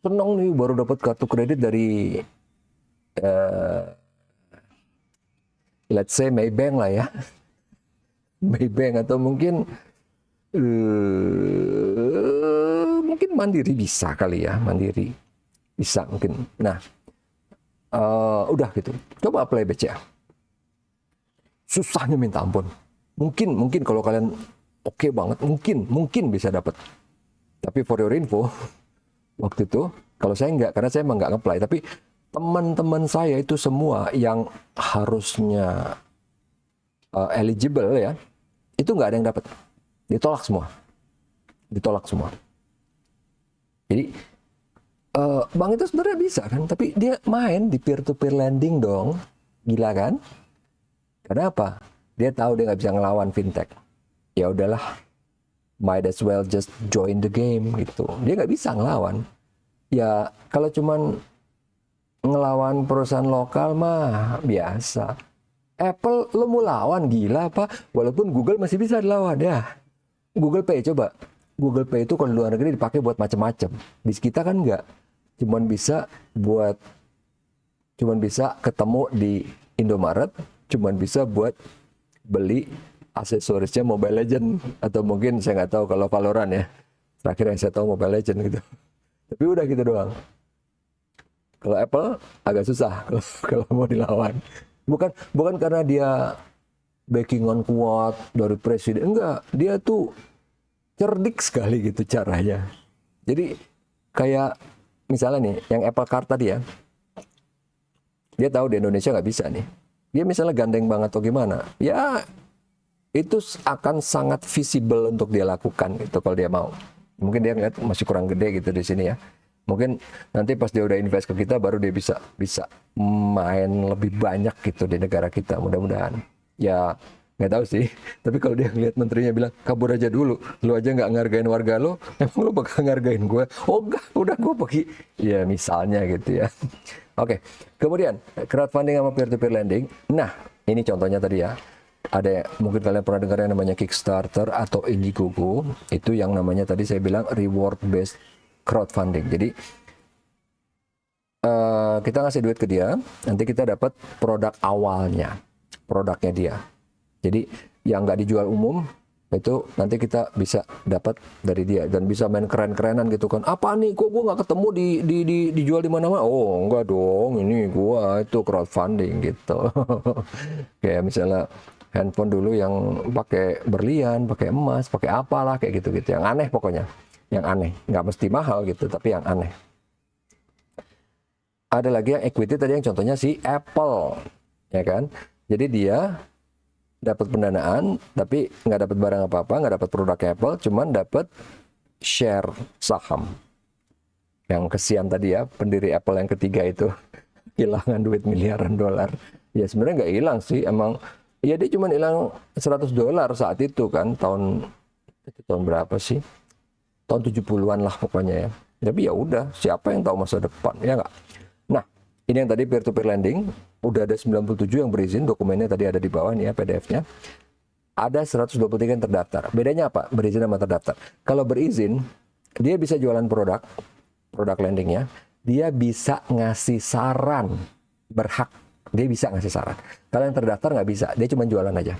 seneng nih baru dapat kartu kredit dari let's say Maybank lah ya, Maybank atau mungkin Mandiri bisa kali ya, Mandiri bisa mungkin. Nah, udah gitu, coba apply BCA. Susahnya minta ampun. Mungkin kalau kalian oke banget, mungkin bisa dapat. Tapi for your info, waktu itu kalau saya enggak, karena saya emang nggak nge-apply, tapi teman-teman saya itu semua yang harusnya eligible ya, itu nggak ada yang dapat, ditolak semua. Jadi bank itu sebenarnya bisa kan, tapi dia main di peer-to-peer lending dong, gila kan? Karena apa? Dia tahu dia nggak bisa ngelawan fintech. Ya udahlah, might as well just join the game gitu. Dia nggak bisa ngelawan. Ya kalau cuman ngelawan perusahaan lokal mah biasa. Apple lo mau lawan gila apa? Walaupun Google masih bisa dilawan ya. Google Pay coba. Google Pay itu kalau di luar negeri dipakai buat macam-macam. Di kita kan enggak. Cuman bisa ketemu di Indomaret, cuman bisa buat beli aksesorisnya Mobile Legend, atau mungkin saya nggak tahu kalau Valorant ya. Terakhir yang saya tahu Mobile Legend gitu. Tapi udah gitu doang. Kalau Apple agak susah kalau mau dilawan. Bukan karena dia backingan kuat dari presiden, enggak. Dia tuh cerdik sekali gitu caranya. Jadi kayak misalnya nih, yang Apple Card tadi ya, dia tahu di Indonesia nggak bisa nih. Dia misalnya gandeng banget atau gimana, ya itu akan sangat visible untuk dia lakukan gitu kalau dia mau. Mungkin dia ngeliat masih kurang gede gitu di sini ya. Mungkin nanti pas dia udah invest ke kita baru dia bisa main lebih banyak gitu di negara kita, mudah-mudahan. Ya nggak tahu sih. Tapi kalau dia ngeliat menterinya bilang kabur aja dulu, lu aja nggak ngargain warga lu, emang lu bakal ngargain gue? Oh enggak, udah gue pergi. Ya misalnya gitu ya. Oke, kemudian crowdfunding sama peer-to-peer lending. Nah, ini contohnya tadi ya. Ada mungkin kalian pernah dengar yang namanya Kickstarter atau Indiegogo. Itu yang namanya tadi saya bilang reward based crowdfunding. Jadi kita ngasih duit ke dia, nanti kita dapat produk awalnya, produknya dia. Jadi yang nggak dijual umum itu nanti kita bisa dapat dari dia dan bisa main keren-kerenan gitu kan. Apa nih? Kok gue nggak ketemu dijual di mana-mana? Oh enggak dong, ini gua itu crowdfunding gitu. Kayak misalnya handphone dulu yang pakai berlian, pakai emas, pakai apalah kayak gitu-gitu. Yang aneh pokoknya, yang aneh. Nggak mesti mahal gitu, tapi yang aneh. Ada lagi yang equity tadi yang contohnya si Apple, ya kan? Jadi dia dapat pendanaan, tapi nggak dapat barang apa-apa, nggak dapat produk Apple, cuman dapat share saham. Yang kesian tadi ya, pendiri Apple yang ketiga itu kehilangan duit miliaran dolar. Ya sebenarnya nggak hilang sih, emang ya dia cuma hilang $100 saat itu kan, tahun berapa sih? Tahun 70-an lah pokoknya ya. Tapi ya udah, siapa yang tahu masa depan, ya nggak? Nah, ini yang tadi peer-to-peer lending, udah ada 97 yang berizin, dokumennya tadi ada di bawah nih ya, PDF-nya. Ada 123 yang terdaftar. Bedanya apa? Berizin sama terdaftar. Kalau berizin, dia bisa jualan produk lendingnya, dia bisa ngasih saran, berhak, dia bisa ngasih saran. Kalau yang terdaftar nggak bisa, dia cuma jualan aja.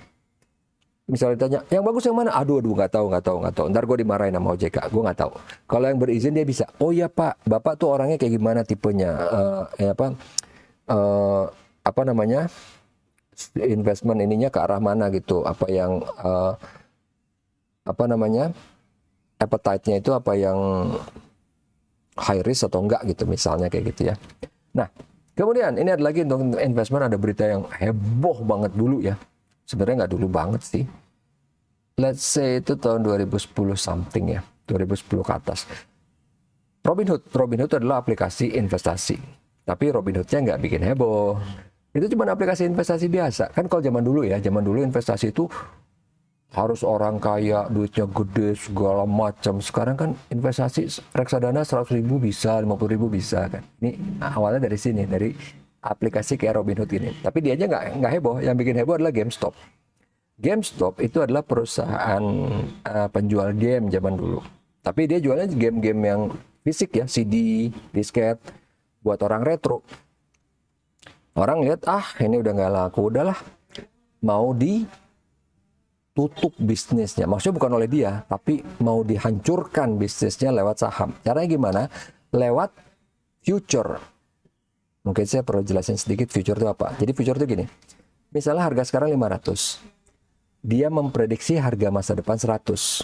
Misalnya ditanya, yang bagus yang mana? Aduh, nggak tahu. Ntar gue dimarahin sama OJK, gue nggak tahu. Kalau yang berizin dia bisa. Oh iya Pak, Bapak tuh orangnya kayak gimana tipenya? Apa namanya? Investment ininya ke arah mana gitu? Apa yang apa namanya? Appetite-nya itu apa yang high risk atau enggak gitu, misalnya kayak gitu ya. Nah, kemudian ini ada lagi untuk investment, ada berita yang heboh banget dulu ya. Sebenarnya nggak dulu banget sih. Let's say itu tahun 2010 something ya. 2010 ke atas. Robinhood adalah aplikasi investasi. Tapi Robinhood-nya nggak bikin heboh. Itu cuma aplikasi investasi biasa. Kan kalau zaman dulu investasi itu harus orang kaya, duitnya gede, segala macam. Sekarang kan investasi reksadana 100.000 bisa, 50.000 bisa kan. Ini awalnya dari sini, dari aplikasi kayak Robinhood ini. Tapi dia aja nggak heboh. Yang bikin heboh adalah GameStop. GameStop itu adalah perusahaan penjual game zaman dulu. Tapi dia jualnya game-game yang fisik ya, CD, disket, buat orang retro. Orang lihat, ini udah nggak laku, udahlah. Mau ditutup bisnisnya. Maksudnya bukan oleh dia, tapi mau dihancurkan bisnisnya lewat saham. Caranya gimana? Lewat future. Mungkin saya perlu jelasin sedikit future itu apa. Jadi future itu gini. Misalnya harga sekarang 500. Dia memprediksi harga masa depan 100.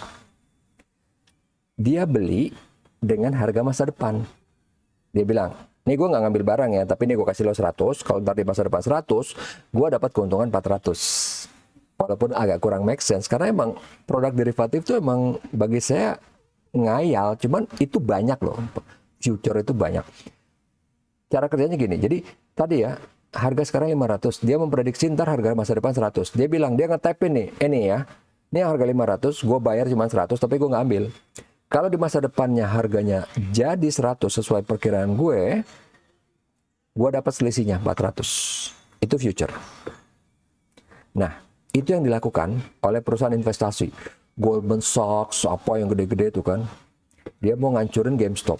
Dia beli dengan harga masa depan. Dia bilang, nih gue nggak ngambil barang ya, tapi nih gue kasih lo 100. Kalau ntar di masa depan 100, gue dapat keuntungan 400. Walaupun agak kurang make sense. Karena emang produk derivatif itu emang bagi saya ngayal. Cuman itu banyak loh. Future itu banyak. Cara kerjanya gini, jadi tadi ya, harga sekarang 500, dia memprediksi ntar harga masa depan 100. Dia bilang, dia nge-tap ini ya, ini harga 500, gue bayar cuma 100, tapi gue nggak ambil. Kalau di masa depannya harganya jadi 100 sesuai perkiraan gue dapat selisihnya 400. Itu future. Nah, itu yang dilakukan oleh perusahaan investasi. Goldman Sachs, apa yang gede-gede itu kan, dia mau ngancurin GameStop.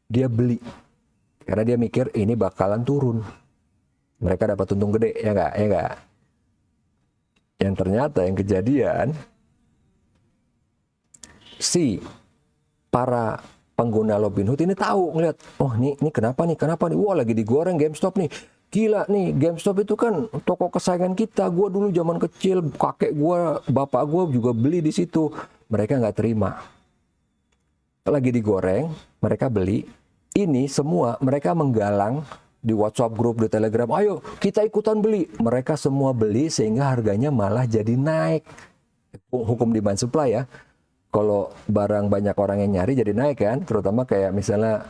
Dia beli. Karena dia mikir ini bakalan turun. Mereka dapat untung gede, ya nggak? Yang ternyata yang kejadian, si para pengguna Robinhood ini tahu, ngeliat, oh ini kenapa nih? Wah lagi digoreng GameStop nih. Gila nih, GameStop itu kan toko kesayangan kita. Gua dulu zaman kecil, kakek gua, bapak gua juga beli di situ. Mereka nggak terima. Lagi digoreng, mereka beli. Ini semua mereka menggalang di WhatsApp grup, di Telegram. Ayo kita ikutan beli. Mereka semua beli sehingga harganya malah jadi naik. Hukum demand supply ya. kalau barang banyak orang yang nyari jadi naik kan, terutama kayak misalnya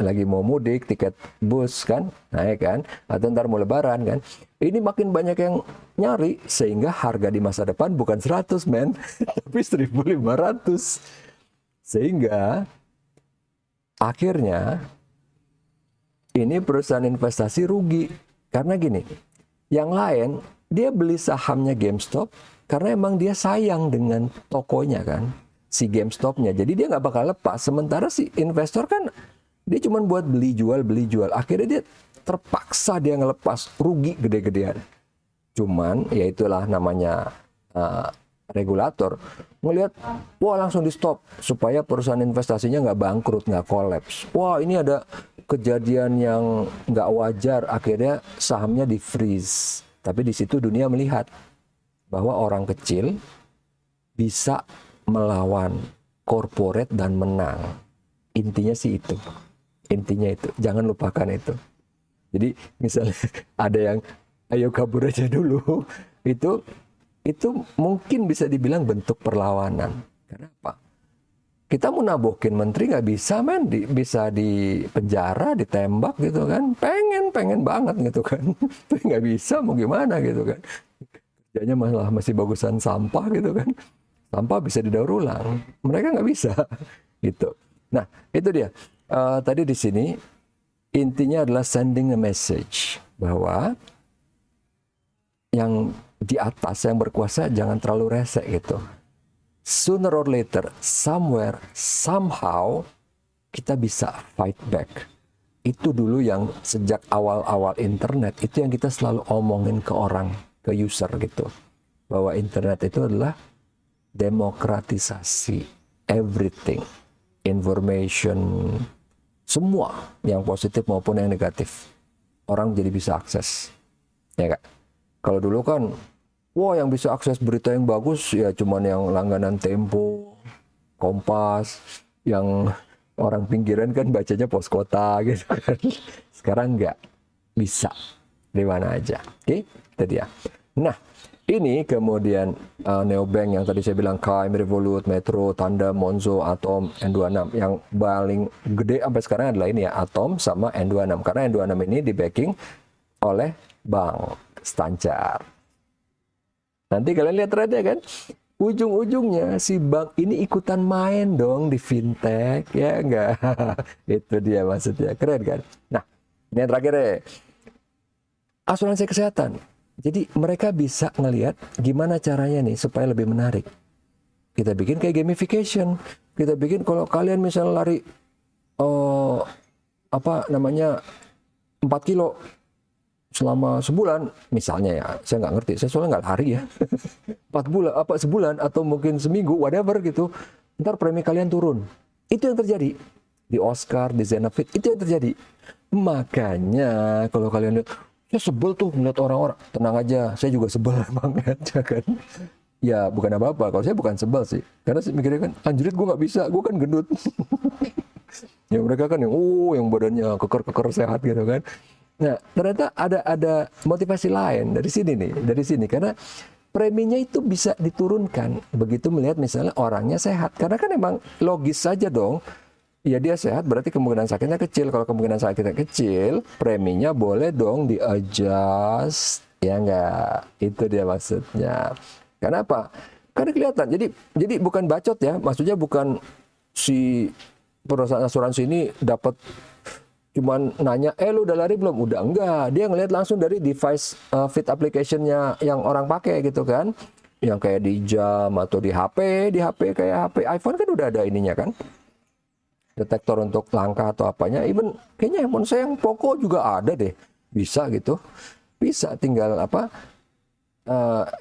lagi mau mudik, tiket bus kan naik kan, atau ntar mau lebaran kan. Ini makin banyak yang nyari sehingga harga di masa depan bukan 100 men, tapi 1.500. Sehingga akhirnya ini perusahaan investasi rugi. Karena gini, yang lain dia beli sahamnya GameStop karena emang dia sayang dengan tokonya kan, si GameStop-nya. Jadi dia nggak bakal lepas. Sementara si investor kan dia cuma buat beli jual. Akhirnya dia terpaksa dia ngelepas, rugi gede-gedean. Cuman ya itulah namanya regulator ngelihat, wah langsung di stop supaya perusahaan investasinya nggak bangkrut, nggak kolaps. Wah ini ada kejadian yang nggak wajar, akhirnya sahamnya di freeze. Tapi di situ dunia melihat bahwa orang kecil bisa melawan corporate dan menang. Intinya sih itu. Intinya itu. Jangan lupakan itu. Jadi misalnya ada yang ayo kabur aja dulu, itu mungkin bisa dibilang bentuk perlawanan. Kenapa? Kita mau nabokin menteri nggak bisa men, bisa di penjara, ditembak gitu kan. Pengen banget gitu kan. Tapi nggak bisa, mau gimana gitu kan. Kerjanya malah masih bagusan sampah gitu kan. Sampah bisa didaur ulang. Mereka nggak bisa gitu. Nah itu dia. Tadi di sini intinya adalah sending a message bahwa yang di atas yang berkuasa jangan terlalu rese gitu. Sooner or later, somewhere, somehow kita bisa fight back. Itu dulu yang sejak awal-awal internet itu yang kita selalu omongin ke orang, ke user gitu. Bahwa internet itu adalah demokratisasi everything, information, semua yang positif maupun yang negatif. Orang jadi bisa akses. Ya Kak? Kalau dulu kan, wah yang bisa akses berita yang bagus ya cuman yang langganan Tempo, Kompas, yang orang pinggiran kan bacanya Pos Kota gitu kan. Sekarang nggak bisa di mana aja. Oke, itu dia. Nah, ini kemudian Neobank yang tadi saya bilang KM, Revolut, Metro, Tanda, Monzo, Atom, N26. Yang paling gede sampai sekarang adalah ini ya, Atom sama N26. Karena N26 ini di backing oleh Bank Stancar. Nanti kalian lihat trendnya kan, ujung-ujungnya si bank ini ikutan main dong di fintech, ya enggak? Itu dia maksudnya, keren kan? Nah, ini yang terakhir deh, asuransi kesehatan. Jadi mereka bisa ngelihat gimana caranya nih supaya lebih menarik. Kita bikin kayak gamification. Kita bikin kalau kalian misalnya lari 4 kilo selama sebulan misalnya ya, saya nggak ngerti, saya soalnya nggak lari ya. 4 bulan sebulan atau mungkin seminggu whatever gitu, ntar premi kalian turun. Itu yang terjadi di Oscar, di Zenefit, itu yang terjadi. Makanya kalau kalian lihat, saya sebel tuh melihat orang-orang, tenang aja, saya juga sebel banget kan. Ya bukan apa-apa, kalau saya bukan sebel sih, karena saya mikirnya kan anjrit gue nggak bisa, gue kan gendut. Ya mereka kan yang badannya keker sehat gitu kan. Nah, ternyata ada motivasi lain dari sini karena preminya itu bisa diturunkan begitu melihat misalnya orangnya sehat. Karena kan emang logis saja dong. Ya dia sehat berarti kemungkinan sakitnya kecil. Kalau kemungkinan sakitnya kecil, preminya boleh dong di-adjust. Ya enggak? Itu dia maksudnya. Kenapa? Karena kelihatan. Jadi bukan bacot ya. Maksudnya bukan si perusahaan asuransi ini dapat cuman nanya, lu udah lari belum? Udah enggak. Dia ngelihat langsung dari device fit application-nya yang orang pakai gitu kan. Yang kayak di jam atau di HP kayak HP iPhone kan udah ada ininya kan. Detektor untuk langkah atau apanya. Even kayaknya handphone saya yang Poco juga ada deh. Bisa gitu. Bisa tinggal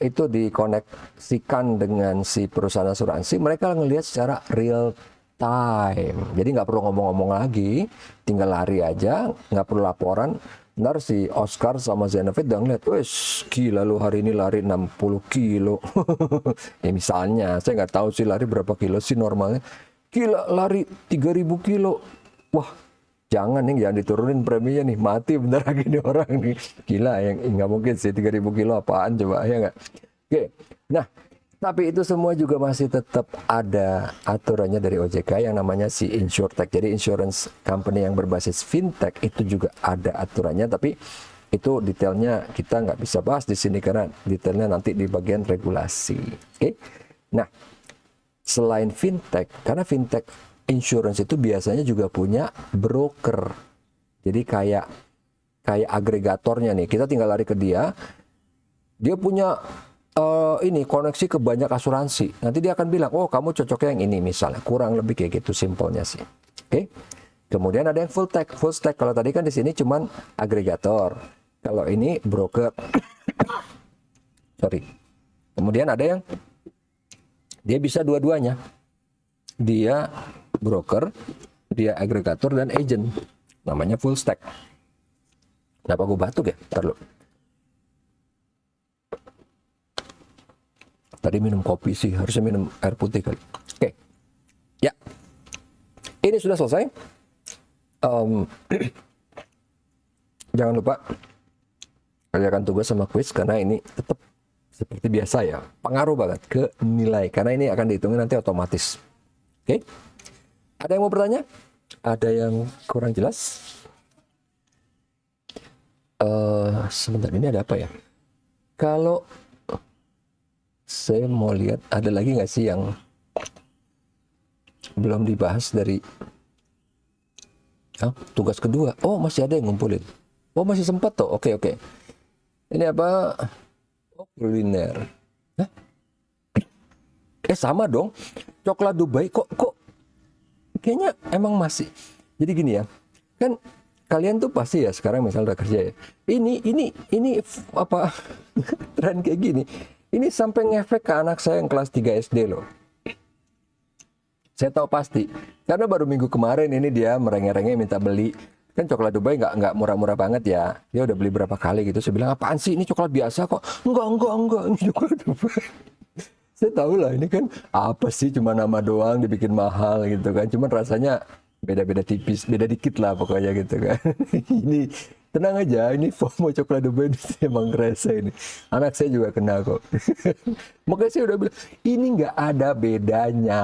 itu dikoneksikan dengan si perusahaan asuransi. Mereka ngelihat secara real time. Jadi nggak perlu ngomong-ngomong lagi, tinggal lari aja, nggak perlu laporan. Ntar si Oscar sama Zenefit udah ngeliat, wes gila lu hari ini lari 60 kilo. Ya misalnya, saya nggak tahu sih lari berapa kilo sih normalnya. Gila lari 3.000 kilo. Wah jangan diturunin preminya nih, mati bentar lagi nih orang nih. Gila, yang nggak mungkin sih 3.000 kilo apaan coba, ya nggak? Oke, nah Tapi itu semua juga masih tetap ada aturannya dari OJK yang namanya si InsurTech. Jadi insurance company yang berbasis fintech itu juga ada aturannya, tapi itu detailnya kita nggak bisa bahas di sini karena detailnya nanti di bagian regulasi. Oke? Nah, selain fintech, karena fintech insurance itu biasanya juga punya broker. Jadi kayak agregatornya nih. Kita tinggal lari ke dia. Dia punya ini koneksi ke banyak asuransi. Nanti dia akan bilang, oh kamu cocoknya yang ini misalnya. Kurang lebih kayak gitu simpelnya sih. Oke. Kemudian ada yang full stack. Kalau tadi kan di sini cuman agregator. Kalau ini broker. Sorry. Kemudian ada yang dia bisa dua-duanya. Dia broker, dia agregator dan agent. Namanya full stack. Kenapa gue batuk ya? Ntar lu. Tadi minum kopi sih, harusnya minum air putih kali. Oke. Ya. Ini sudah selesai. Jangan lupa kerjakan tugas sama kuis karena ini tetap seperti biasa ya. Pengaruh banget ke nilai karena ini akan dihitungin nanti otomatis. Oke. Ada yang mau bertanya? Ada yang kurang jelas? Sebentar, ini ada apa ya? Kalau saya mau lihat ada lagi nggak sih yang belum dibahas dari tugas kedua. Oh, masih ada yang ngumpulin. Oh, masih sempat tuh. Oke. Ini apa? Oh, kuliner. Hah? Sama dong. Coklat Dubai kok kayaknya emang masih. Jadi gini ya. Kan kalian tuh pasti ya sekarang misalnya udah kerja ya. Ini apa tren kayak gini. Ini sampai ngefek ke anak saya yang kelas 3 SD loh. Saya tahu pasti. Karena baru minggu kemarin ini dia merengek-rengek minta beli. Kan coklat Dubai nggak murah-murah banget ya. Dia udah beli berapa kali gitu. Saya bilang, apaan sih ini coklat biasa kok? Enggak. Ini coklat Dubai. Saya tahu lah ini kan apa sih cuma nama doang dibikin mahal gitu kan. Cuman rasanya beda-beda tipis. Beda dikit lah pokoknya gitu kan. Ini tenang aja, ini FOMO coklat Dubai ini emang ngerasa ini. Anak saya juga kena kok. Makanya saya udah bilang, ini nggak ada bedanya.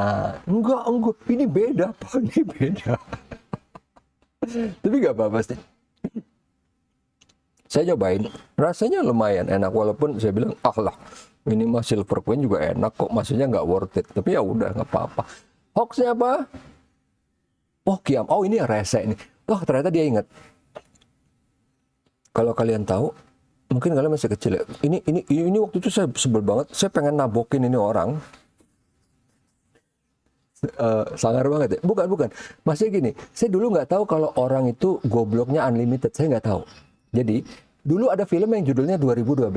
Enggak, ini beda Pak, ini beda. Tapi nggak apa-apa sih. Saya cobain, rasanya lumayan enak. Walaupun saya bilang, lah, ini mah Silver Queen juga enak kok. Maksudnya nggak worth it. Tapi ya udah, nggak apa-apa. Hoaxnya apa? Oh, Kiam. Oh, ini rese ini. Oh, ternyata dia ingat. Kalau kalian tahu, mungkin kalian masih kecil ya. Ini waktu itu saya sebel banget. Saya pengen nabokin ini orang. Sangar banget ya. Bukan. Masih gini. Saya dulu nggak tahu kalau orang itu gobloknya unlimited. Saya nggak tahu. Jadi dulu ada film yang judulnya 2012.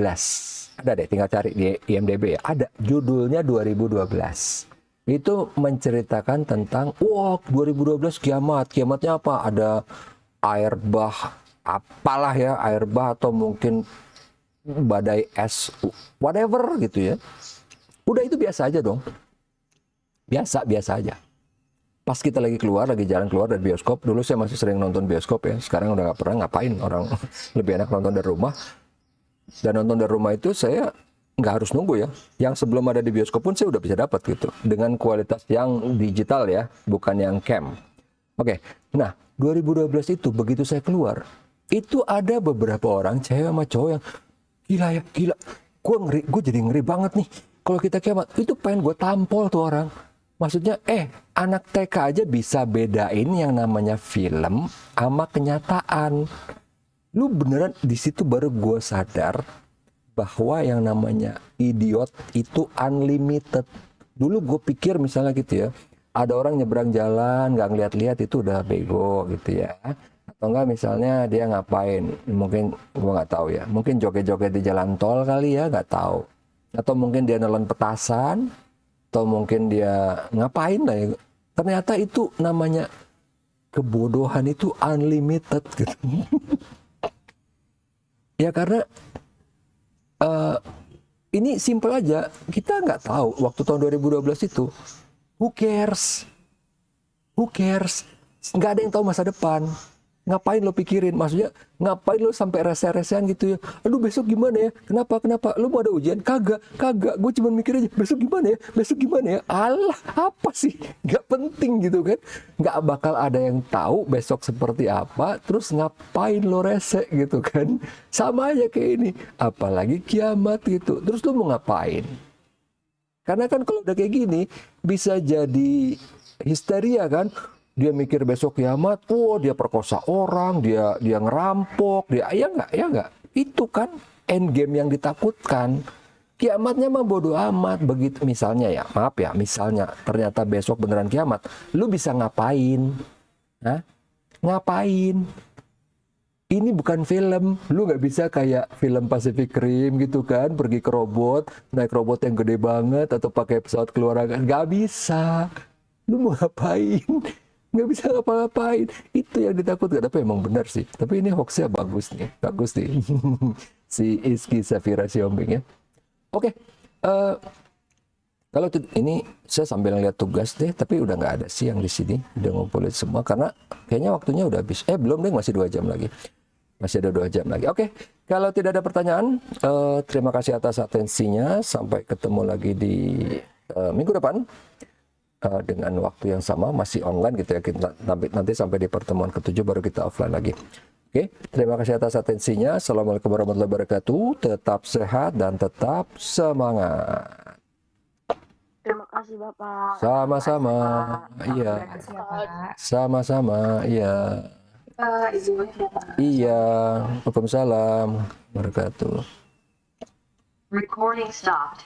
Ada deh. Tinggal cari di IMDb ya. Ada judulnya 2012. Itu menceritakan tentang 2012 kiamat. Kiamatnya apa? Ada air bah. Apalah ya, air bah atau mungkin badai es, whatever gitu ya. Udah itu biasa aja dong. Biasa aja. Pas kita lagi jalan keluar dari bioskop, dulu saya masih sering nonton bioskop ya. Sekarang udah nggak pernah, ngapain orang lebih enak nonton dari rumah. Dan nonton dari rumah itu saya nggak harus nunggu ya. Yang sebelum ada di bioskop pun saya udah bisa dapat gitu. Dengan kualitas yang digital ya, bukan yang cam. Oke, nah 2012 itu begitu saya keluar, itu ada beberapa orang cewek sama cowok yang gila, gue jadi ngeri banget nih. Kalau kita kiamat, itu pengen gue tampol tuh orang. Maksudnya, anak TK aja bisa bedain yang namanya film sama kenyataan. Lu beneran di situ baru gue sadar bahwa yang namanya idiot itu unlimited. Dulu gue pikir misalnya gitu ya, ada orang nyebrang jalan nggak ngeliat-liat itu udah bego gitu ya. Atau enggak misalnya dia ngapain, mungkin gue nggak tahu ya, mungkin joget-joget di jalan tol kali ya, nggak tahu. Atau mungkin dia nelen petasan, atau mungkin dia ngapain lah ya. Ternyata itu namanya kebodohan itu unlimited gitu. Ya karena ini simple aja, kita nggak tahu waktu tahun 2012 itu, who cares, nggak ada yang tahu masa depan. Ngapain lo pikirin? Maksudnya ngapain lo sampai rese-resean gitu ya? Aduh besok gimana ya? Kenapa? Lo mau ada ujian? Kagak. Gue cuma mikir aja besok gimana ya? Besok gimana ya? Alah, apa sih? Gak penting gitu kan? Gak bakal ada yang tahu besok seperti apa. Terus ngapain lo rese gitu kan? Sama aja kayak ini. Apalagi kiamat gitu. Terus lo mau ngapain? Karena kan kalau udah kayak gini bisa jadi histeria kan? Dia mikir besok kiamat, dia perkosa orang, dia ngerampok, ya nggak, itu kan end game yang ditakutkan. Kiamatnya mah bodo amat, begitu misalnya ya, maaf ya, misalnya ternyata besok beneran kiamat, lu bisa ngapain? Hah? Ngapain? Ini bukan film, lu nggak bisa kayak film Pacific Rim gitu kan, pergi ke robot, naik robot yang gede banget atau pakai pesawat keluar angkasa, nggak bisa. Lu mau ngapain? Nggak bisa ngapa-ngapain. Itu yang ditakutkan. Tapi emang benar sih. Tapi ini hoaxnya bagus nih. Si Izky Safira Siombing ya. Oke. Kalau ini saya sambil lihat tugas deh. Tapi udah nggak ada sih yang di sini. Udah ngumpulin semua. Karena kayaknya waktunya udah habis. Belum deh. Masih 2 jam lagi. Masih ada 2 jam lagi. Oke. Kalau tidak ada pertanyaan. Terima kasih atas atensinya. Sampai ketemu lagi di minggu depan. Dengan waktu yang sama masih online gitu ya, kita nanti sampai di pertemuan ke-7 baru kita offline lagi. Oke, terima kasih atas atensinya. Assalamualaikum warahmatullahi wabarakatuh. Tetap sehat dan tetap semangat. Terima kasih Bapak. Sama-sama. Iya. Terima kasih ya, Pak. Sama-sama. Iya. Izin Bapak. Iya. Waalaikumsalam warahmatullahi wabarakatuh. Recording stopped.